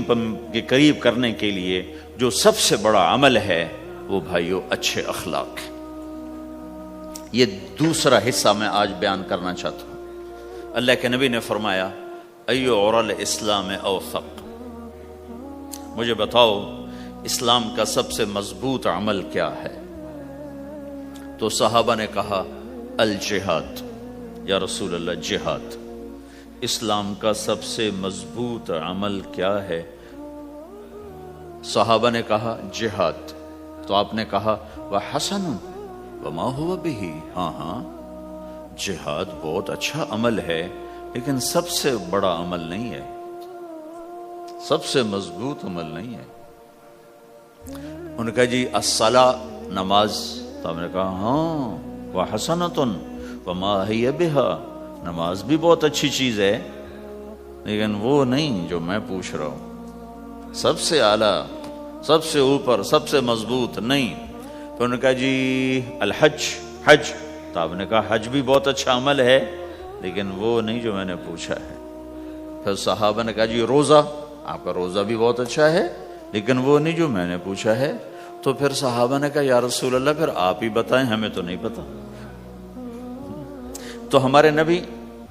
کے قریب کرنے کے لیے جو سب سے بڑا عمل ہے وہ بھائیو اچھے اخلاق ہے. یہ دوسرا حصہ میں آج بیان کرنا چاہتا ہوں. اللہ کے نبی نے فرمایا ایو عرل اسلام اوثق، مجھے بتاؤ اسلام کا سب سے مضبوط عمل کیا ہے؟ تو صحابہ نے کہا الجہاد. یا رسول اللہ جہاد. اسلام کا سب سے مضبوط عمل کیا ہے؟ صحابہ نے کہا جہاد. تو آپ نے کہا وحسن وما هو به، ہاں جہاد بہت اچھا عمل ہے لیکن سب سے بڑا عمل نہیں ہے، سب سے مضبوط عمل نہیں ہے. ان کا جی الصلاۃ، نماز. تو آپ نے کہا ہاں وحسنۃ وما هي بها، نماز بھی بہت اچھی چیز ہے لیکن وہ نہیں جو میں پوچھ رہا ہوں، سب سے اعلیٰ، سب سے اوپر، سب سے مضبوط نہیں. تو انہوں نے کہا جی الحج، حج. تو آپ نے کہا حج بھی بہت اچھا عمل ہے لیکن وہ نہیں جو میں نے پوچھا ہے. پھر صحابہ نے کہا جی روزہ، آپ کا روزہ بھی بہت اچھا ہے لیکن وہ نہیں جو میں نے پوچھا ہے. تو پھر صحابہ نے کہا یا رسول اللہ پھر آپ ہی بتائیں، ہمیں تو نہیں پتا. تو ہمارے نبی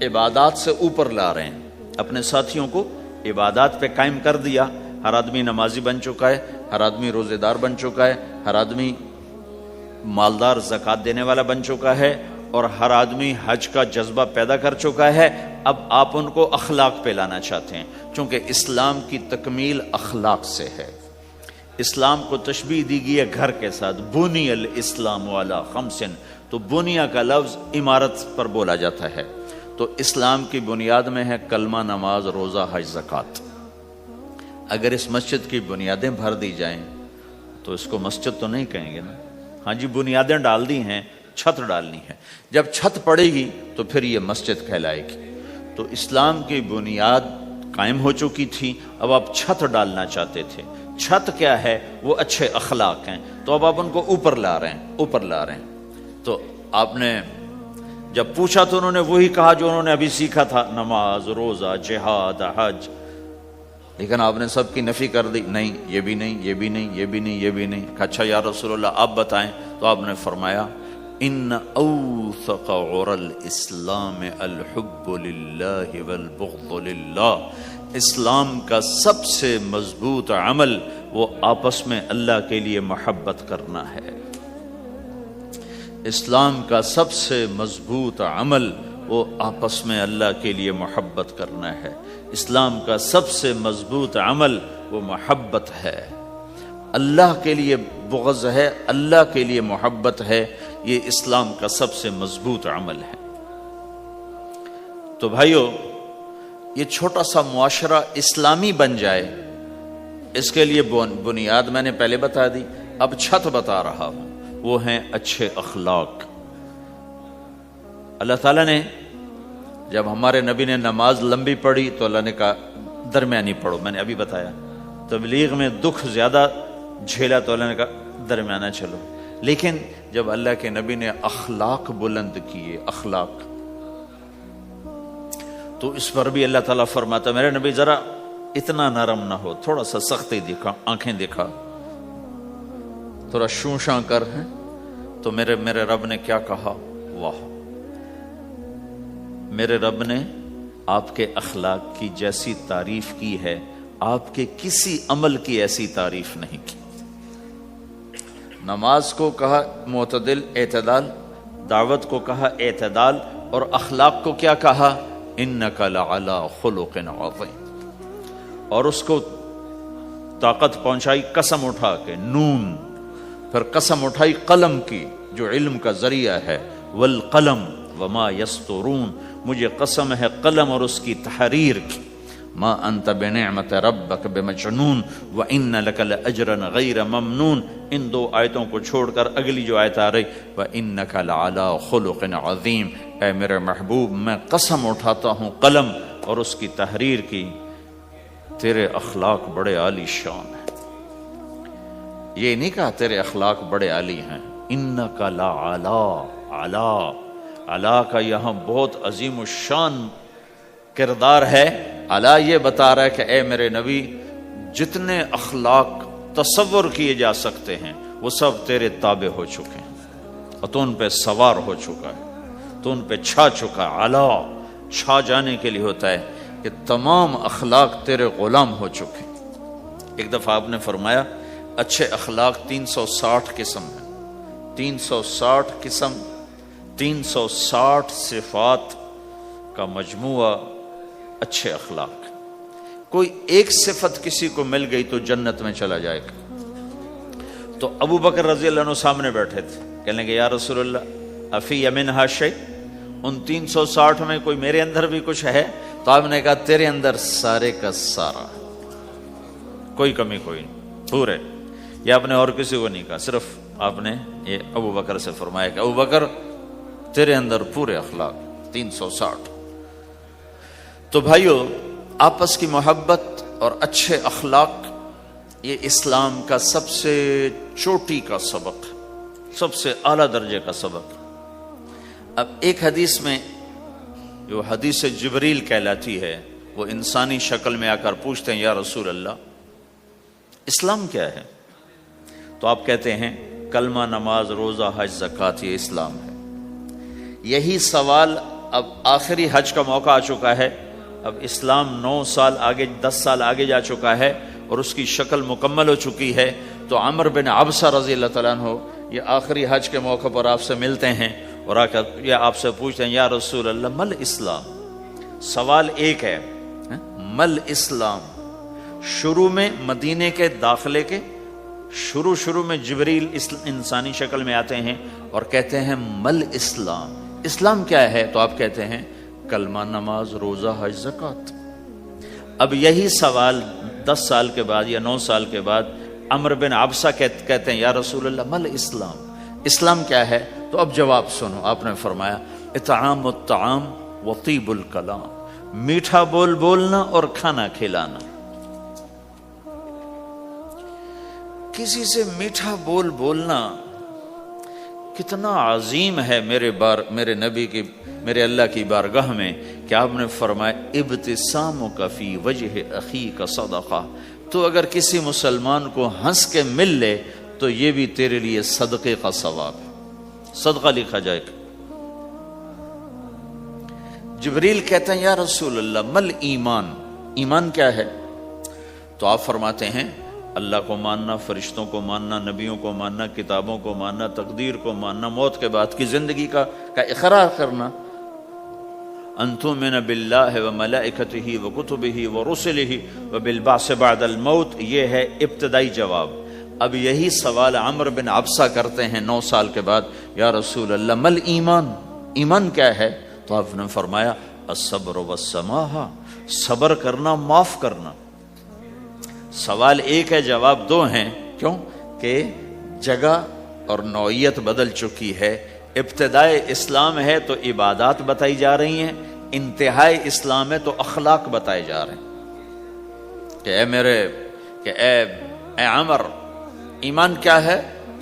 عبادات سے اوپر لا رہے ہیں، اپنے ساتھیوں کو عبادات پہ قائم کر دیا. ہر آدمی نمازی بن چکا ہے، ہر آدمی روزے دار بن چکا ہے، ہر آدمی مالدار زکوٰۃ دینے والا بن چکا ہے، اور ہر آدمی حج کا جذبہ پیدا کر چکا ہے. اب آپ ان کو اخلاق پہ لانا چاہتے ہیں، چونکہ اسلام کی تکمیل اخلاق سے ہے. اسلام کو تشبیہ دی گئی ہے گھر کے ساتھ، بنی الاسلام علی خمس. تو بنیا کا لفظ عمارت پر بولا جاتا ہے. تو اسلام کی بنیاد میں ہے کلمہ، نماز، روزہ، حج، زکوٰۃ. اگر اس مسجد کی بنیادیں بھر دی جائیں تو اس کو مسجد تو نہیں کہیں گے نا. ہاں جی بنیادیں ڈال دی ہیں، چھت ڈالنی ہے. جب چھت پڑے گی تو پھر یہ مسجد کہلائے گی. تو اسلام کی بنیاد قائم ہو چکی تھی، اب آپ چھت ڈالنا چاہتے تھے. چھت کیا ہے؟ وہ اچھے اخلاق ہیں. تو اب آپ ان کو اوپر لا رہے ہیں. تو آپ نے جب پوچھا تو انہوں نے وہی کہا جو انہوں نے ابھی سیکھا تھا، نماز، روزہ، جہاد، حج. لیکن آپ نے سب کی نفی کر دی، نہیں یہ بھی نہیں، یہ بھی نہیں، یہ بھی نہیں، یہ بھی نہیں. اچھا یا رسول اللہ آپ بتائیں. تو آپ نے فرمایا ان اوثق عرى الاسلام الحب للہ والبغض للہ، اسلام کا سب سے مضبوط عمل وہ آپس میں اللہ کے لیے محبت کرنا ہے. اسلام کا سب سے مضبوط عمل وہ آپس میں اللہ کے لیے محبت کرنا ہے. اسلام کا سب سے مضبوط عمل وہ محبت ہے. اللہ کے لیے بغض ہے، اللہ کے لیے محبت ہے، یہ اسلام کا سب سے مضبوط عمل ہے. تو بھائیو، یہ چھوٹا سا معاشرہ اسلامی بن جائے، اس کے لیے بنیاد میں نے پہلے بتا دی، اب چھت بتا رہا ہوں، وہ ہیں اچھے اخلاق. اللہ تعالیٰ نے جب ہمارے نبی نے نماز لمبی پڑھی تو اللہ نے کہا درمیانی پڑھو. میں نے ابھی بتایا تبلیغ میں دکھ زیادہ جھیلا تو اللہ نے کہا درمیانہ چلو. لیکن جب اللہ کے نبی نے اخلاق بلند کیے، اخلاق، تو اس پر بھی اللہ تعالیٰ فرماتا میرے نبی ذرا اتنا نرم نہ ہو، تھوڑا سا سختی دکھا، آنکھیں دکھا، تھوڑا شوشاں کر. ہیں تو میرے رب نے کیا کہا؟ واہ، میرے رب نے آپ کے اخلاق کی جیسی تعریف کی ہے، آپ کے کسی عمل کی ایسی تعریف نہیں کی. نماز کو کہا معتدل، اعتدال، دعوت کو کہا اعتدال، اور اخلاق کو کیا کہا؟ انک لعلی خلق عظیم. اور اس کو طاقت پہنچائی قسم اٹھا کے، نون. پھر قسم اٹھائی قلم کی جو علم کا ذریعہ ہے، والقلم وما یسطرون، مجھے قسم ہے قلم اور اس کی تحریر کی. ما انت بنعمت ربک بمجنون وان لک لاجرا غیر ممنون. ان دو آیتوں کو چھوڑ کر اگلی جو آیت آ رہی وانک لعلی خلق عظیم، اے میرے محبوب میں قسم اٹھاتا ہوں قلم اور اس کی تحریر کی، تیرے اخلاق بڑے عالی شان ہیں. یہ نہیں کہا تیرے اخلاق بڑے عالی ہیں. انک لعلی، علا، علا کا یہاں بہت عظیم الشان کردار ہے. علا یہ بتا رہا ہے کہ اے میرے نبی، جتنے اخلاق تصور کیے جا سکتے ہیں وہ سب تیرے تابع ہو چکے ہیں، اور تو ان پہ سوار ہو چکا ہے، تو ان پہ چھا چکا. علا چھا جانے کے لیے ہوتا ہے کہ تمام اخلاق تیرے غلام ہو چکے. ایک دفعہ آپ نے فرمایا اچھے اخلاق 360 قسم ہیں، 360 قسم، 360 صفات کا مجموعہ اچھے اخلاق. کوئی ایک صفت کسی کو مل گئی تو جنت میں چلا جائے گا. تو ابو بکر رضی اللہ عنہ سامنے بیٹھے تھے، کہنے لگے یا رسول اللہ افی منہا شیء، ان 360 میں کوئی میرے اندر بھی کچھ ہے؟ تو آپ نے کہا تیرے اندر سارے کا سارا، کوئی کمی کوئی نہیں، پورے. یہ آپ نے اور کسی کو نہیں کہا، صرف آپ نے یہ ابو بکر سے فرمایا کہ ابو بکر تیرے اندر پورے اخلاق 360. تو بھائیو، آپس کی محبت اور اچھے اخلاق یہ اسلام کا سب سے چوٹی کا سبق، سب سے اعلیٰ درجے کا سبق. اب ایک حدیث میں جو حدیث جبریل کہلاتی ہے، وہ انسانی شکل میں آ کر پوچھتے ہیں یا رسول اللہ اسلام کیا ہے؟ تو آپ کہتے ہیں کلمہ، نماز، روزہ، حج، زکوٰۃ، یہ اسلام ہے. یہی سوال اب آخری حج کا موقع آ چکا ہے، اب اسلام 9 سال آگے، 10 سال آگے جا چکا ہے اور اس کی شکل مکمل ہو چکی ہے. تو عمر بن عبسہ رضی اللہ تعالیٰ عنہ یہ آخری حج کے موقع پر آپ سے ملتے ہیں اور آ کر یہ آپ سے پوچھتے ہیں یا رسول اللہ مل اسلام. سوال ایک ہے، مل اسلام. شروع میں مدینے کے داخلے کے شروع میں جبریل انسانی شکل میں آتے ہیں اور کہتے ہیں مل اسلام، اسلام کیا ہے؟ تو آپ کہتے ہیں کلمہ، نماز، روزہ، حج، زکوٰۃ. اب یہی سوال 10 سال کے بعد یا 9 سال کے بعد عمر بن عبسہ کہتے ہیں یا رسول اللہ مل اسلام، اسلام کیا ہے؟ تو اب جواب سنو. آپ نے فرمایا اطعام الطعام وطیب الکلام، میٹھا بول بولنا اور کھانا کھلانا. کسی سے میٹھا بول بولنا، کتنا عظیم ہے میرے نبی کی، میرے اللہ کی بارگاہ میں کہ آپ نے فرمایا ابتسامک فی وجہ اخیک صدقہ، تو اگر کسی مسلمان کو ہنس کے مل لے تو یہ بھی تیرے لیے صدقے کا ثواب ہے، صدقہ لکھا جائے گا۔ جبریل کہتے ہیں یا رسول اللہ مل ایمان، ایمان کیا ہے؟ تو آپ فرماتے ہیں اللہ کو ماننا، فرشتوں کو ماننا، نبیوں کو ماننا، کتابوں کو ماننا، تقدیر کو ماننا، موت کے بعد کی زندگی کا اقرار کرنا، ان تؤمن باللہ وملائکتہ وکتبہ ورسلہ وبالبعث بعد الموت، یہ ہے ابتدائی جواب۔ اب یہی سوال عمرو بن عبسہ کرتے ہیں 9 سال کے بعد، یا رسول اللہ مل ایمان، ایمان کیا ہے؟ تو آپ نے فرمایا الصبر والسماحہ، صبر کرنا، معاف کرنا۔ سوال ایک ہے، جواب 2 ہیں، کیوں کہ جگہ اور نوعیت بدل چکی ہے۔ ابتدائے اسلام ہے تو عبادات بتائی جا رہی ہیں، انتہائی اسلام ہے تو اخلاق بتائے جا رہے ہیں کہ اے عمر، ایمان کیا ہے؟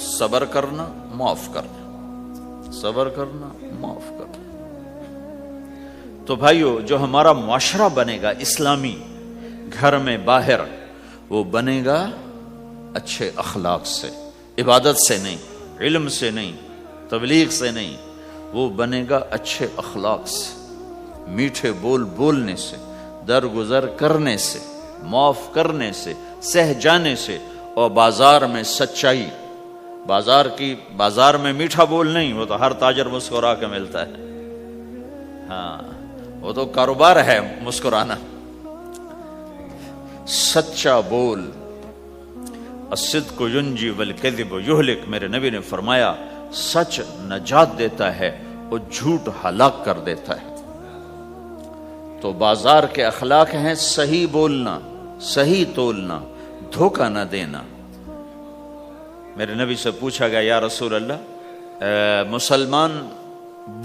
صبر کرنا، معاف کرنا، صبر کرنا، معاف کرنا۔ تو بھائیو، جو ہمارا معاشرہ بنے گا اسلامی، گھر میں باہر، وہ بنے گا اچھے اخلاق سے، عبادت سے نہیں، علم سے نہیں، تبلیغ سے نہیں، وہ بنے گا اچھے اخلاق سے، میٹھے بول بولنے سے، درگزر کرنے سے، معاف کرنے سے، سہ جانے سے، اور بازار میں سچائی، بازار میں میٹھا بول نہیں، وہ تو ہر تاجر مسکرا کے ملتا ہے، ہاں وہ تو کاروبار ہے مسکرانا۔ سچا بول، الصدق ینجی والکذب یہلک، میرے نبی نے فرمایا سچ نجات دیتا ہے اور جھوٹ ہلاک کر دیتا ہے۔ تو بازار کے اخلاق ہیں صحیح بولنا، صحیح تولنا، دھوکہ نہ دینا۔ میرے نبی سے پوچھا گیا یا رسول اللہ مسلمان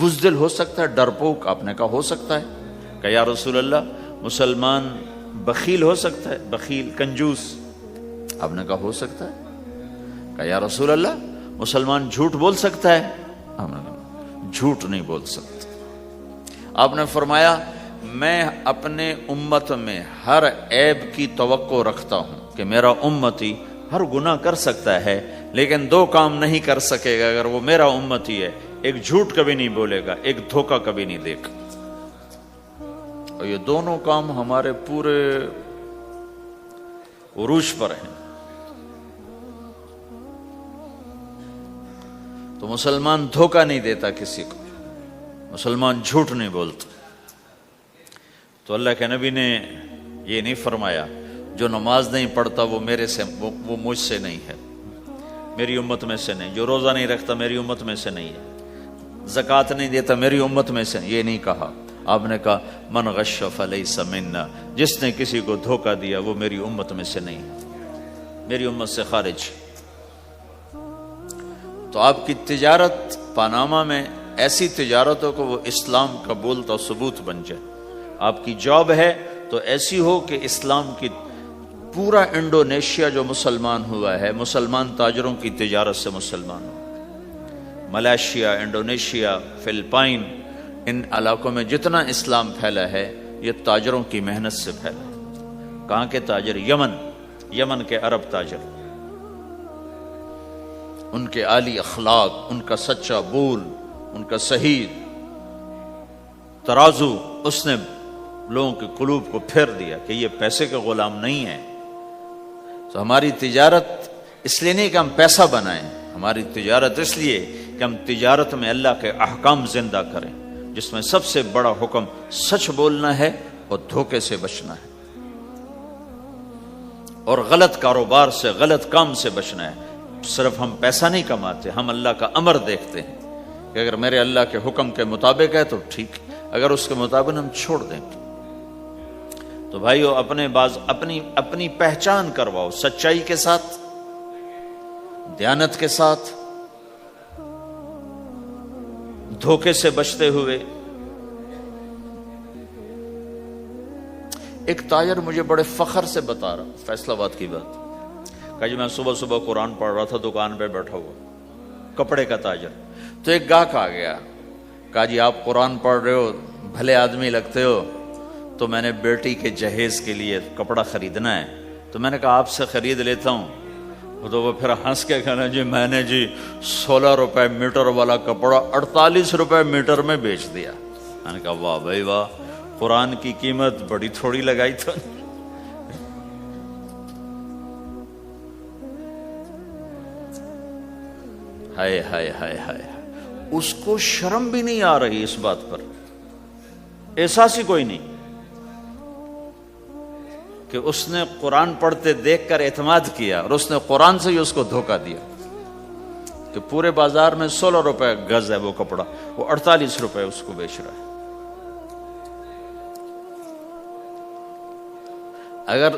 بزدل ہو سکتا ہے، ڈرپوک؟ آپ نے کہا ہو سکتا ہے۔ کہ یا رسول اللہ مسلمان بخیل ہو سکتا ہے، بخیل کنجوس؟ آپ نے کہا ہو سکتا ہے۔ کہ یا رسول اللہ مسلمان جھوٹ بول سکتا ہے؟ آپ نے کہا جھوٹ نہیں بول سکتا۔ آپ نے فرمایا میں اپنے امت میں ہر عیب کی توقع رکھتا ہوں کہ میرا امتی ہر گناہ کر سکتا ہے لیکن 2 کام نہیں کر سکے گا اگر وہ میرا امتی ہے، ایک جھوٹ کبھی نہیں بولے گا، ایک دھوکہ کبھی نہیں دے گا۔ اور یہ دونوں کام ہمارے پورے عروج پر ہیں۔ تو مسلمان دھوکہ نہیں دیتا کسی کو، مسلمان جھوٹ نہیں بولتا۔ تو اللہ کے نبی نے یہ نہیں فرمایا جو نماز نہیں پڑھتا وہ وہ مجھ سے نہیں ہے، میری امت میں سے نہیں، جو روزہ نہیں رکھتا میری امت میں سے نہیں ہے، زکوٰۃ نہیں دیتا میری امت میں سے، یہ نہیں کہا۔ آپ نے کہا من غش فلیس منا، جس نے کسی کو دھوکہ دیا وہ میری امت میں سے نہیں، میری امت سے خارج۔ تو آپ کی تجارت پاناما میں ایسی تجارت ہو کہ وہ اسلام کا بولتا ثبوت بن جائے، آپ کی جاب ہے تو ایسی ہو کہ اسلام کی پورا انڈونیشیا جو مسلمان ہوا ہے، مسلمان تاجروں کی تجارت سے مسلمان ہو، ملائیشیا، انڈونیشیا، فلپائن، ان علاقوں میں جتنا اسلام پھیلا ہے یہ تاجروں کی محنت سے پھیلا ہے۔ کہاں کے تاجر؟ یمن کے عرب تاجر، ان کے عالی اخلاق، ان کا سچا بول، ان کا صحیح ترازو، اس نے لوگوں کے قلوب کو پھیر دیا کہ یہ پیسے کے غلام نہیں ہیں۔ تو ہماری تجارت اس لیے نہیں کہ ہم پیسہ بنائیں، ہماری تجارت اس لیے کہ ہم تجارت میں اللہ کے احکام زندہ کریں، جس میں سب سے بڑا حکم سچ بولنا ہے اور دھوکے سے بچنا ہے، اور غلط کاروبار سے، غلط کام سے بچنا ہے۔ صرف ہم پیسہ نہیں کماتے، ہم اللہ کا امر دیکھتے ہیں کہ اگر میرے اللہ کے حکم کے مطابق ہے تو ٹھیک، اگر اس کے مطابق ہم چھوڑ دیں تو بھائیو اپنی پہچان کرواؤ سچائی کے ساتھ، دیانت کے ساتھ، دھوکے سے بچتے ہوئے۔ ایک تاجر مجھے بڑے فخر سے بتا رہا، فیصل آباد کی بات، کہ جی میں صبح صبح قرآن پڑھ رہا تھا دکان پہ بیٹھا ہوا، کپڑے کا تاجر. تو ایک گاہک آ گیا, کہا جی آپ قرآن پڑھ رہے ہو, بھلے آدمی لگتے ہو, تو میں نے بیٹی کے جہیز کے لیے کپڑا خریدنا ہے, تو میں نے کہا آپ سے خرید لیتا ہوں. تو وہ پھر ہنس کے کہنا جی میں نے جی 16 روپے میٹر والا کپڑا 48 روپے میٹر میں بیچ دیا. میں نے کہا واہ بھائی واہ, قرآن کی قیمت بڑی تھوڑی لگائی تو. ہائے ہائے ہائے ہائے, اس کو شرم بھی نہیں آ رہی اس بات پر, احساس ہی کوئی نہیں کہ اس نے قرآن پڑھتے دیکھ کر اعتماد کیا, اور اس نے قرآن سے ہی اس کو دھوکہ دیا کہ پورے بازار میں 16 روپے گز ہے وہ کپڑا, وہ 48 روپے اس کو بیچ رہا ہے. اگر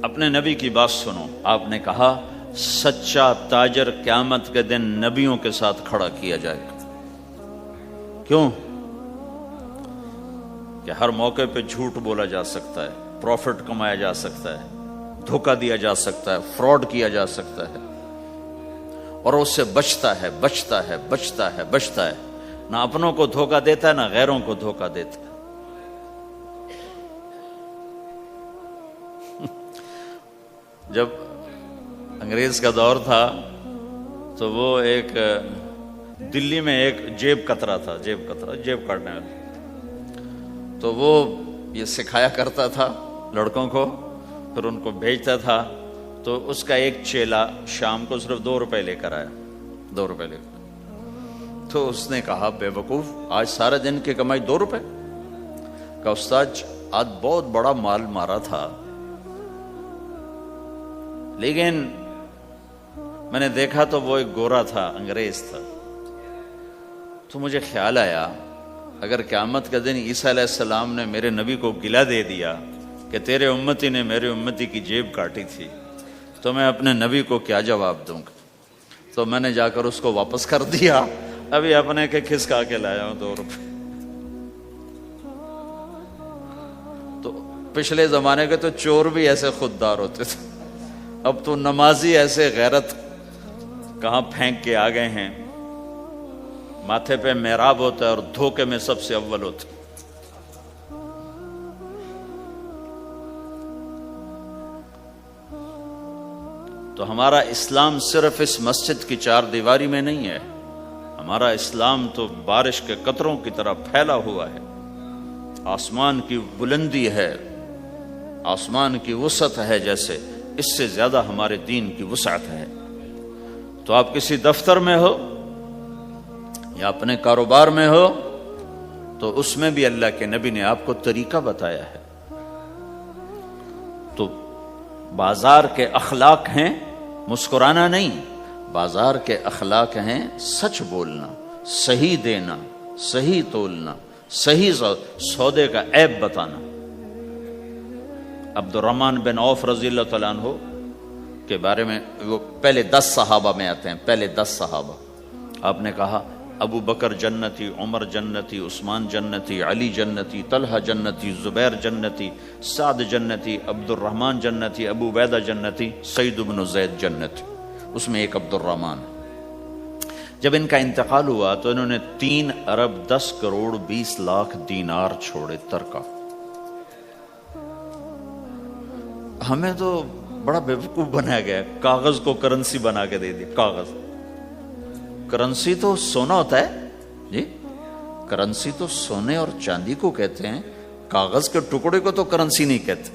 اپنے نبی کی بات سنو, آپ نے کہا سچا تاجر قیامت کے دن نبیوں کے ساتھ کھڑا کیا جائے گا. کیوں؟ کہ ہر موقع پہ جھوٹ بولا جا سکتا ہے, پروفٹ کمایا جا سکتا ہے, دھوکہ دیا جا سکتا ہے, فراڈ کیا جا سکتا ہے, اور اس سے بچتا ہے بچتا ہے بچتا ہے بچتا ہے. نہ اپنوں کو دھوکہ دیتا ہے, نہ غیروں کو دھوکہ دیتا ہے. جب انگریز کا دور تھا تو وہ ایک دلی میں ایک جیب کترا تھا, جیب کاٹنے والا, تو وہ یہ سکھایا کرتا تھا لڑکوں کو, پھر ان کو بھیجتا تھا. تو اس کا ایک چیلا شام کو صرف 2 روپے لے کر آیا, 2 روپے لے کر. تو اس نے کہا بے وقوف, آج سارے دن کی کمائی 2 روپے. کہا استاد آج بہت بڑا مال مارا تھا, لیکن میں نے دیکھا تو وہ ایک گورا تھا, انگریز تھا. تو مجھے خیال آیا اگر قیامت کا دن عیسیٰ علیہ السلام نے میرے نبی کو گلہ دے دیا کہ تیرے امتی نے میرے امتی کی جیب کاٹی تھی, تو میں اپنے نبی کو کیا جواب دوں گا. تو میں نے جا کر اس کو واپس کر دیا, ابھی اپنے کے کھسکا کے لایا ہوں 2 روپے. تو پچھلے زمانے کے تو چور بھی ایسے خوددار ہوتے تھے, اب تو نمازی ایسے غیرت کہاں پھینک کے آ گئے ہیں. ماتھے پہ محراب ہوتا ہے اور دھوکے میں سب سے اول ہوتا ہے. تو ہمارا اسلام صرف اس مسجد کی 4 دیواری میں نہیں ہے, ہمارا اسلام تو بارش کے قطروں کی طرح پھیلا ہوا ہے. آسمان کی بلندی ہے, آسمان کی وسعت ہے, جیسے اس سے زیادہ ہمارے دین کی وسعت ہے. تو آپ کسی دفتر میں ہو یا اپنے کاروبار میں ہو, تو اس میں بھی اللہ کے نبی نے آپ کو طریقہ بتایا ہے. تو بازار کے اخلاق ہیں مسکرانا نہیں, بازار کے اخلاق ہیں سچ بولنا, صحیح دینا, صحیح تولنا, صحیح سودے کا عیب بتانا. عبد الرحمن بن عوف رضی اللہ تعالیٰ عنہ کے بارے میں, وہ پہلے 10 صحابہ میں آتے ہیں, پہلے 10 صحابہ. آپ نے کہا ابو بکر جنتی, عمر جنتی, عثمان جنتی, علی جنتی, طلحہ جنتی, زبیر جنتی, سعد جنتی, عبد الرحمن جنتی, ابو عبیدہ جنتی, سعید بن زید جنتی. اس میں ایک عبد الرحمن. جب ان کا انتقال ہوا تو انہوں نے 3 ارب 10 کروڑ 20 لاکھ دینار چھوڑے ترکہ. ہمیں تو بڑا بیوقوف بنایا گیا, کاغذ کو کرنسی بنا کے دے دیا. کاغذ, کرنسی تو سونا ہوتا ہے جی, کرنسی تو سونے اور چاندی کو کہتے ہیں, کاغذ کے ٹکڑے کو تو کرنسی نہیں کہتے.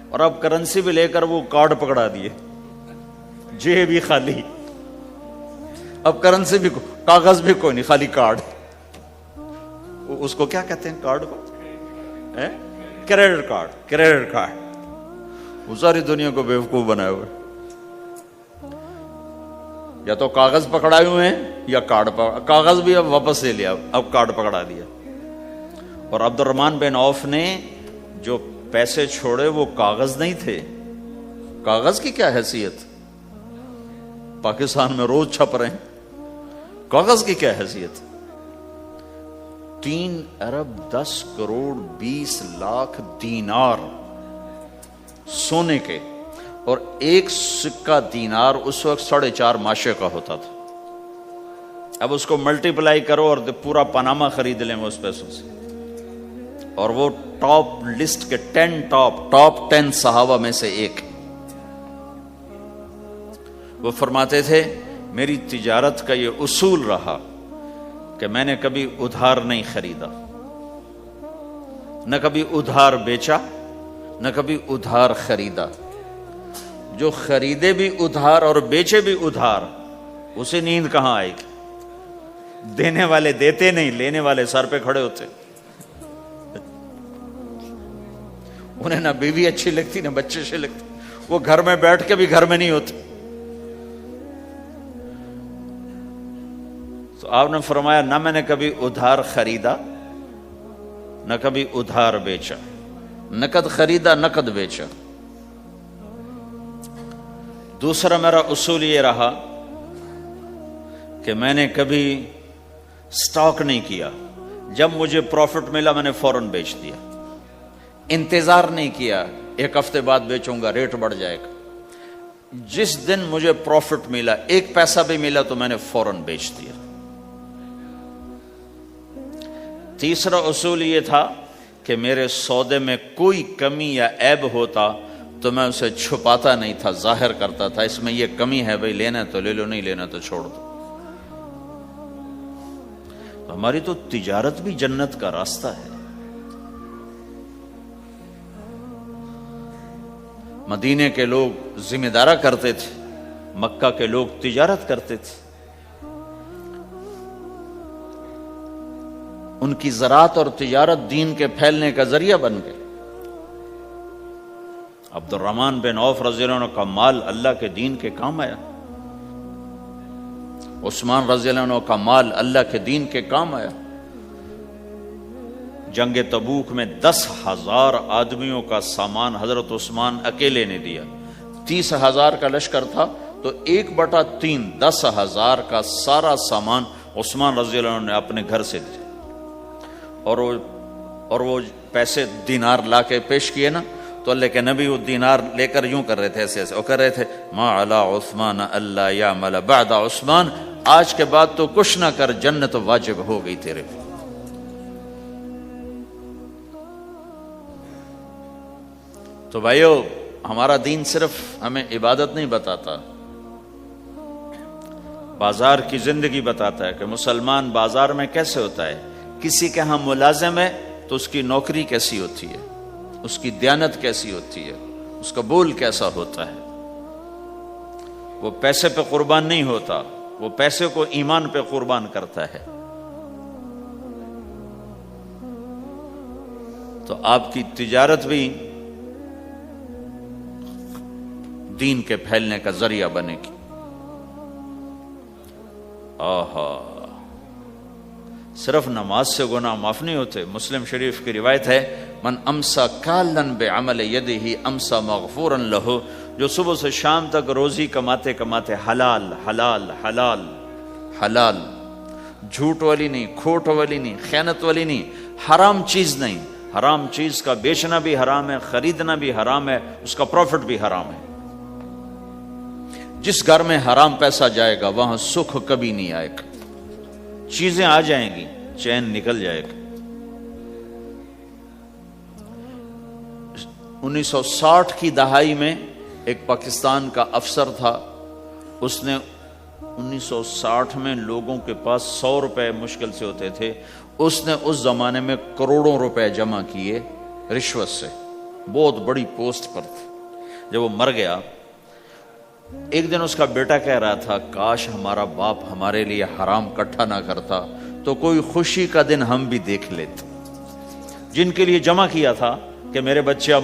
اور اب کرنسی بھی لے کر وہ کارڈ پکڑا دیے, جیب بھی خالی, اب کرنسی بھی کاغذ بھی کوئی نہیں, خالی کارڈ. اس کو کیا کہتے ہیں کارڈ کو؟ Credit card. کریڈٹ کارڈ وہ ساری دنیا کو بیوقوف بنائے ہوئے. یا تو کاغذ پکڑائے ہوئے ہیں یا کارڈ. کاغذ بھی اب واپس لے لیا, اب کارڈ پکڑا دیا. اور عبد الرحمن بن عوف نے جو پیسے چھوڑے وہ کاغذ نہیں تھے. کاغذ کی کیا حیثیت, پاکستان میں روز چھپ رہے ہیں, کاغذ کی کیا حیثیت. 3 ارب 10 کروڑ 20 لاکھ دینار سونے کے. اور ایک سکہ دینار اس وقت 4.5 ماشے کا ہوتا تھا. اب اس کو ملٹیپلائی کرو اور پورا پاناما خرید لیں اس پیسوں سے. اور وہ ٹاپ لسٹ کے ٹاپ 10 صحابہ میں سے ایک. وہ فرماتے تھے میری تجارت کا یہ اصول رہا کہ میں نے کبھی ادھار نہیں خریدا، نہ کبھی ادھار بیچا، نہ کبھی ادھار خریدا. جو خریدے بھی ادھار اور بیچے بھی ادھار، اسے نیند کہاں آئے گی؟ دینے والے دیتے نہیں، لینے والے سر پہ کھڑے ہوتے. انہیں نہ بیوی اچھی لگتی نہ بچے اچھے لگتے، وہ گھر میں بیٹھ کے بھی گھر میں نہیں ہوتے. تو آپ نے فرمایا نہ میں نے کبھی ادھار خریدا، نہ کبھی ادھار بیچا، نقد خریدا نقد بیچا. دوسرا میرا اصول یہ رہا کہ میں نے کبھی سٹاک نہیں کیا. جب مجھے پروفٹ ملا میں نے فوراً بیچ دیا. انتظار نہیں کیا 1 ہفتے بعد بیچوں گا ریٹ بڑھ جائے گا. جس دن مجھے پروفٹ ملا 1 پیسہ بھی ملا تو میں نے فوراً بیچ دیا. تیسرا اصول یہ تھا کہ میرے سودے میں کوئی کمی یا عیب ہوتا تو میں اسے چھپاتا نہیں تھا، ظاہر کرتا تھا اس میں یہ کمی ہے بھائی، لینا تو لے لو، نہیں لینا تو چھوڑ دو. تو ہماری تو تجارت بھی جنت کا راستہ ہے. مدینے کے لوگ ذمہ دارا کرتے تھے، مکہ کے لوگ تجارت کرتے تھے. ان کی زراعت اور تجارت دین کے پھیلنے کا ذریعہ بن گئے. عبد الرحمن بن عوف رضی اللہ عنہ کا مال اللہ کے دین کے کام آیا. عثمان رضی اللہ عنہ کا مال اللہ کے دین کے کام آیا. جنگ تبوک میں 10,000 آدمیوں کا سامان حضرت عثمان اکیلے نے دیا. 30,000 کا لشکر تھا تو 1/3 10,000 کا سارا سامان عثمان رضی اللہ عنہ نے اپنے گھر سے دیا. اور وہ پیسے دینار لا کے پیش کیے نا تو اللہ کے نبی وہ دینار لے کر یوں کر رہے تھے، ایسے ایسے وہ کر رہے تھے ما علی عثمان اللہ یعمل بعد عثمان، آج کے بعد تو کچھ نہ کر، جنت واجب ہو گئی تیرے پہ. تو بھائیو ہمارا دین صرف ہمیں عبادت نہیں بتاتا، بازار کی زندگی بتاتا ہے کہ مسلمان بازار میں کیسے ہوتا ہے. کسی کے ہاں ملازم ہے تو اس کی نوکری کیسی ہوتی ہے، اس کی دیانت کیسی ہوتی ہے، اس کا بول کیسا ہوتا ہے. وہ پیسے پہ قربان نہیں ہوتا، وہ پیسے کو ایمان پہ قربان کرتا ہے. تو آپ کی تجارت بھی دین کے پھیلنے کا ذریعہ بنے گی. آہا، صرف نماز سے گناہ معاف نہیں ہوتے. مسلم شریف کی روایت ہے من امسا کالن بعمل یدہ امسا مغفورا لہ، جو صبح سے شام تک روزی کماتے کماتے حلال حلال حلال حلال، جھوٹ والی نہیں، کھوٹ والی نہیں، خیانت والی نہیں، حرام چیز نہیں. حرام چیز کا بیچنا بھی حرام ہے، خریدنا بھی حرام ہے، اس کا پروفٹ بھی حرام ہے. جس گھر میں حرام پیسہ جائے گا وہاں سکھ کبھی نہیں آئے گا. چیزیں آ جائیں گی، چین نکل جائے گا. 1960 کی دہائی میں ایک پاکستان کا افسر تھا، اس نے 1960 میں لوگوں کے پاس 100 روپے مشکل سے ہوتے تھے، اس نے اس زمانے میں کروڑوں روپے جمع کیے رشوت سے. بہت بڑی پوسٹ پر تھے. جب وہ مر گیا ایک دن اس کا بیٹا کہہ رہا تھا کاش ہمارا باپ ہمارے لیے حرام کٹھا نہ کرتا تو کوئی خوشی کا دن ہم بھی دیکھ لیتے. جن کے لیے جمع کیا تھا کہ میرے بچے اب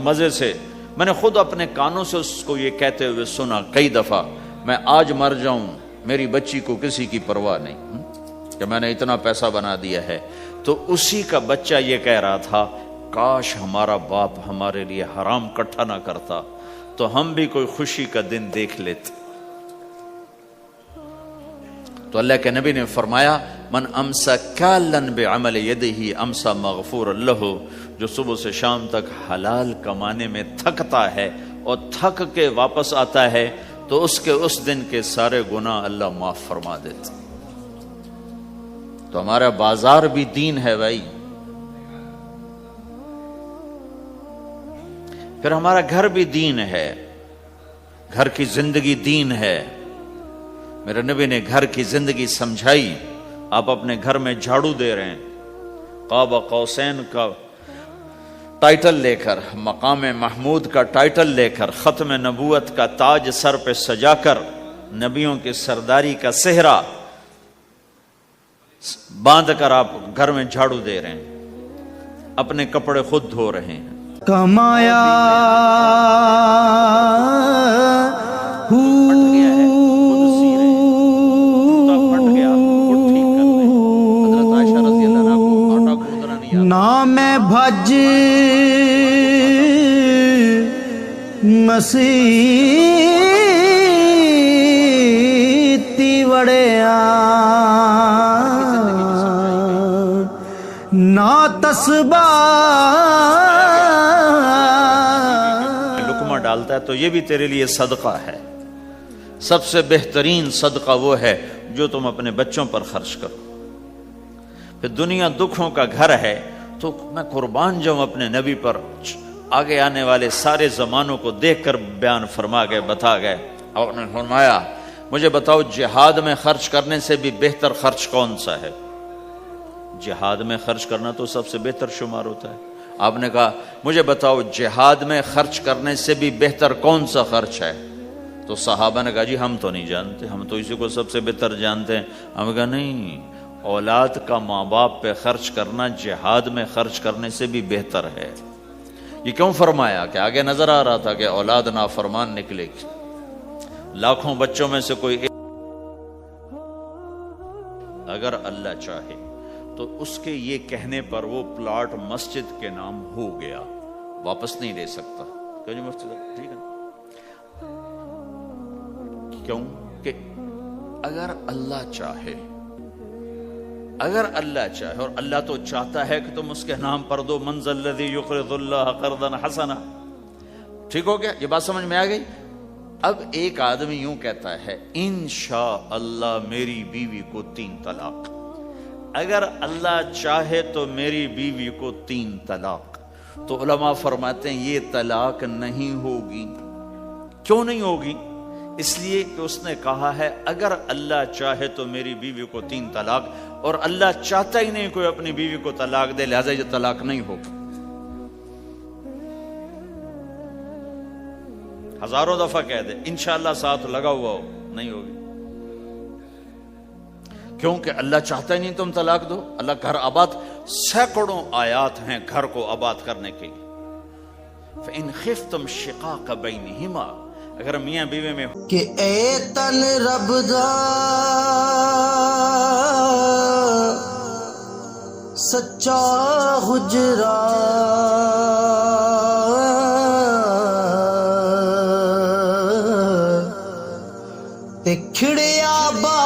مزے سے، میں نے خود اپنے کانوں سے اس کو یہ کہتے ہوئے سنا کئی دفعہ، میں آج مر جاؤں میری بچی کو کسی کی پرواہ نہیں کہ میں نے اتنا پیسہ بنا دیا ہے. تو اسی کا بچہ یہ کہہ رہا تھا کاش ہمارا باپ ہمارے لیے حرام کٹھا نہ کرتا تو ہم بھی کوئی خوشی کا دن دیکھ لیتے. تو اللہ کے نبی نے فرمایا من امسا کالن بعمل یدہ امسا مغفور لہ، جو صبح سے شام تک حلال کمانے میں تھکتا ہے اور تھک کے واپس آتا ہے تو اس کے اس دن کے سارے گناہ اللہ معاف فرما دیتا۔ تو ہمارا بازار بھی دین ہے بھائی، پھر ہمارا گھر بھی دین ہے، گھر کی زندگی دین ہے۔ میرے نبی نے گھر کی زندگی سمجھائی۔ آپ اپنے گھر میں جھاڑو دے رہے ہیں، قاب قوسین کا ٹائٹل لے کر، مقام محمود کا ٹائٹل لے کر، ختم نبوت کا تاج سر پہ سجا کر، نبیوں کی سرداری کا صحرا باندھ کر آپ گھر میں جھاڑو دے رہے ہیں، اپنے کپڑے خود دھو رہے ہیں۔ کمایا نہ میں بھج مسیتی وڑیا نہ تسبہ لقمہ ڈالتا ہے تو یہ بھی تیرے لیے صدقہ ہے۔ سب سے بہترین صدقہ وہ ہے جو تم اپنے بچوں پر خرچ کرو۔ پھر دنیا دکھوں کا گھر ہے تو میں قربان جاؤں اپنے نبی پر۔ آگے آنے والے سارے زمانوں کو دیکھ کر بیان فرما گئے، بتا گئے، اور نے فرمایا مجھے بتاؤ جہاد میں خرچ کرنے سے بھی بہتر خرچ کون سا ہے؟ جہاد میں خرچ کرنا تو سب سے بہتر شمار ہوتا ہے۔ آپ نے کہا مجھے بتاؤ جہاد میں خرچ کرنے سے بھی بہتر کون سا خرچ ہے؟ تو صحابہ نے کہا جی ہم تو نہیں جانتے، ہم تو اسی کو سب سے بہتر جانتے ہیں۔ ہم نے کہا نہیں، اولاد کا ماں باپ پہ خرچ کرنا جہاد میں خرچ کرنے سے بھی بہتر ہے۔ یہ کیوں فرمایا؟ کہ آگے نظر آ رہا تھا کہ اولاد نافرمان نکلے گی، لاکھوں بچوں میں سے کوئی اگر اللہ چاہے تو اس کے یہ کہنے پر وہ پلاٹ مسجد کے نام ہو گیا، واپس نہیں لے سکتا۔ کہ جی مفتی صاحب ٹھیک ہے، کیوں کہ اگر اللہ چاہے، اگر اللہ چاہے، اور اللہ تو چاہتا ہے کہ تم اس کے نام پر دو، من ذا الذی یقرض اللہ قرضا حسنا۔ ٹھیک ہو گیا؟ یہ بات سمجھ میں آ گئی؟ اب ایک آدمی یوں کہتا ہے انشاءاللہ میری بیوی کو 3 طلاق، اگر اللہ چاہے تو میری بیوی کو 3 طلاق، تو علماء فرماتے ہیں یہ طلاق نہیں ہوگی۔ کیوں نہیں ہوگی؟ اس لیے کہ اس نے کہا ہے اگر اللہ چاہے تو میری بیوی کو 3 طلاق، اور اللہ چاہتا ہی نہیں کوئی اپنی بیوی کو طلاق دے، لہذا یہ طلاق نہیں ہوگی۔ ہزاروں دفعہ کہہ دے انشاءاللہ ساتھ لگا ہوا ہو، نہیں ہوگی، کیونکہ اللہ چاہتا ہی نہیں تم طلاق دو۔ اللہ گھر آباد، سینکڑوں آیات ہیں گھر کو آباد کرنے کے لیے۔ فَإِنْ خِفْتُمْ شِقَاقَ بَيْنِهِمَا، اگر میاں بیوی میں کہ اے تن رب دا سچا حجرا تے کھڑیا با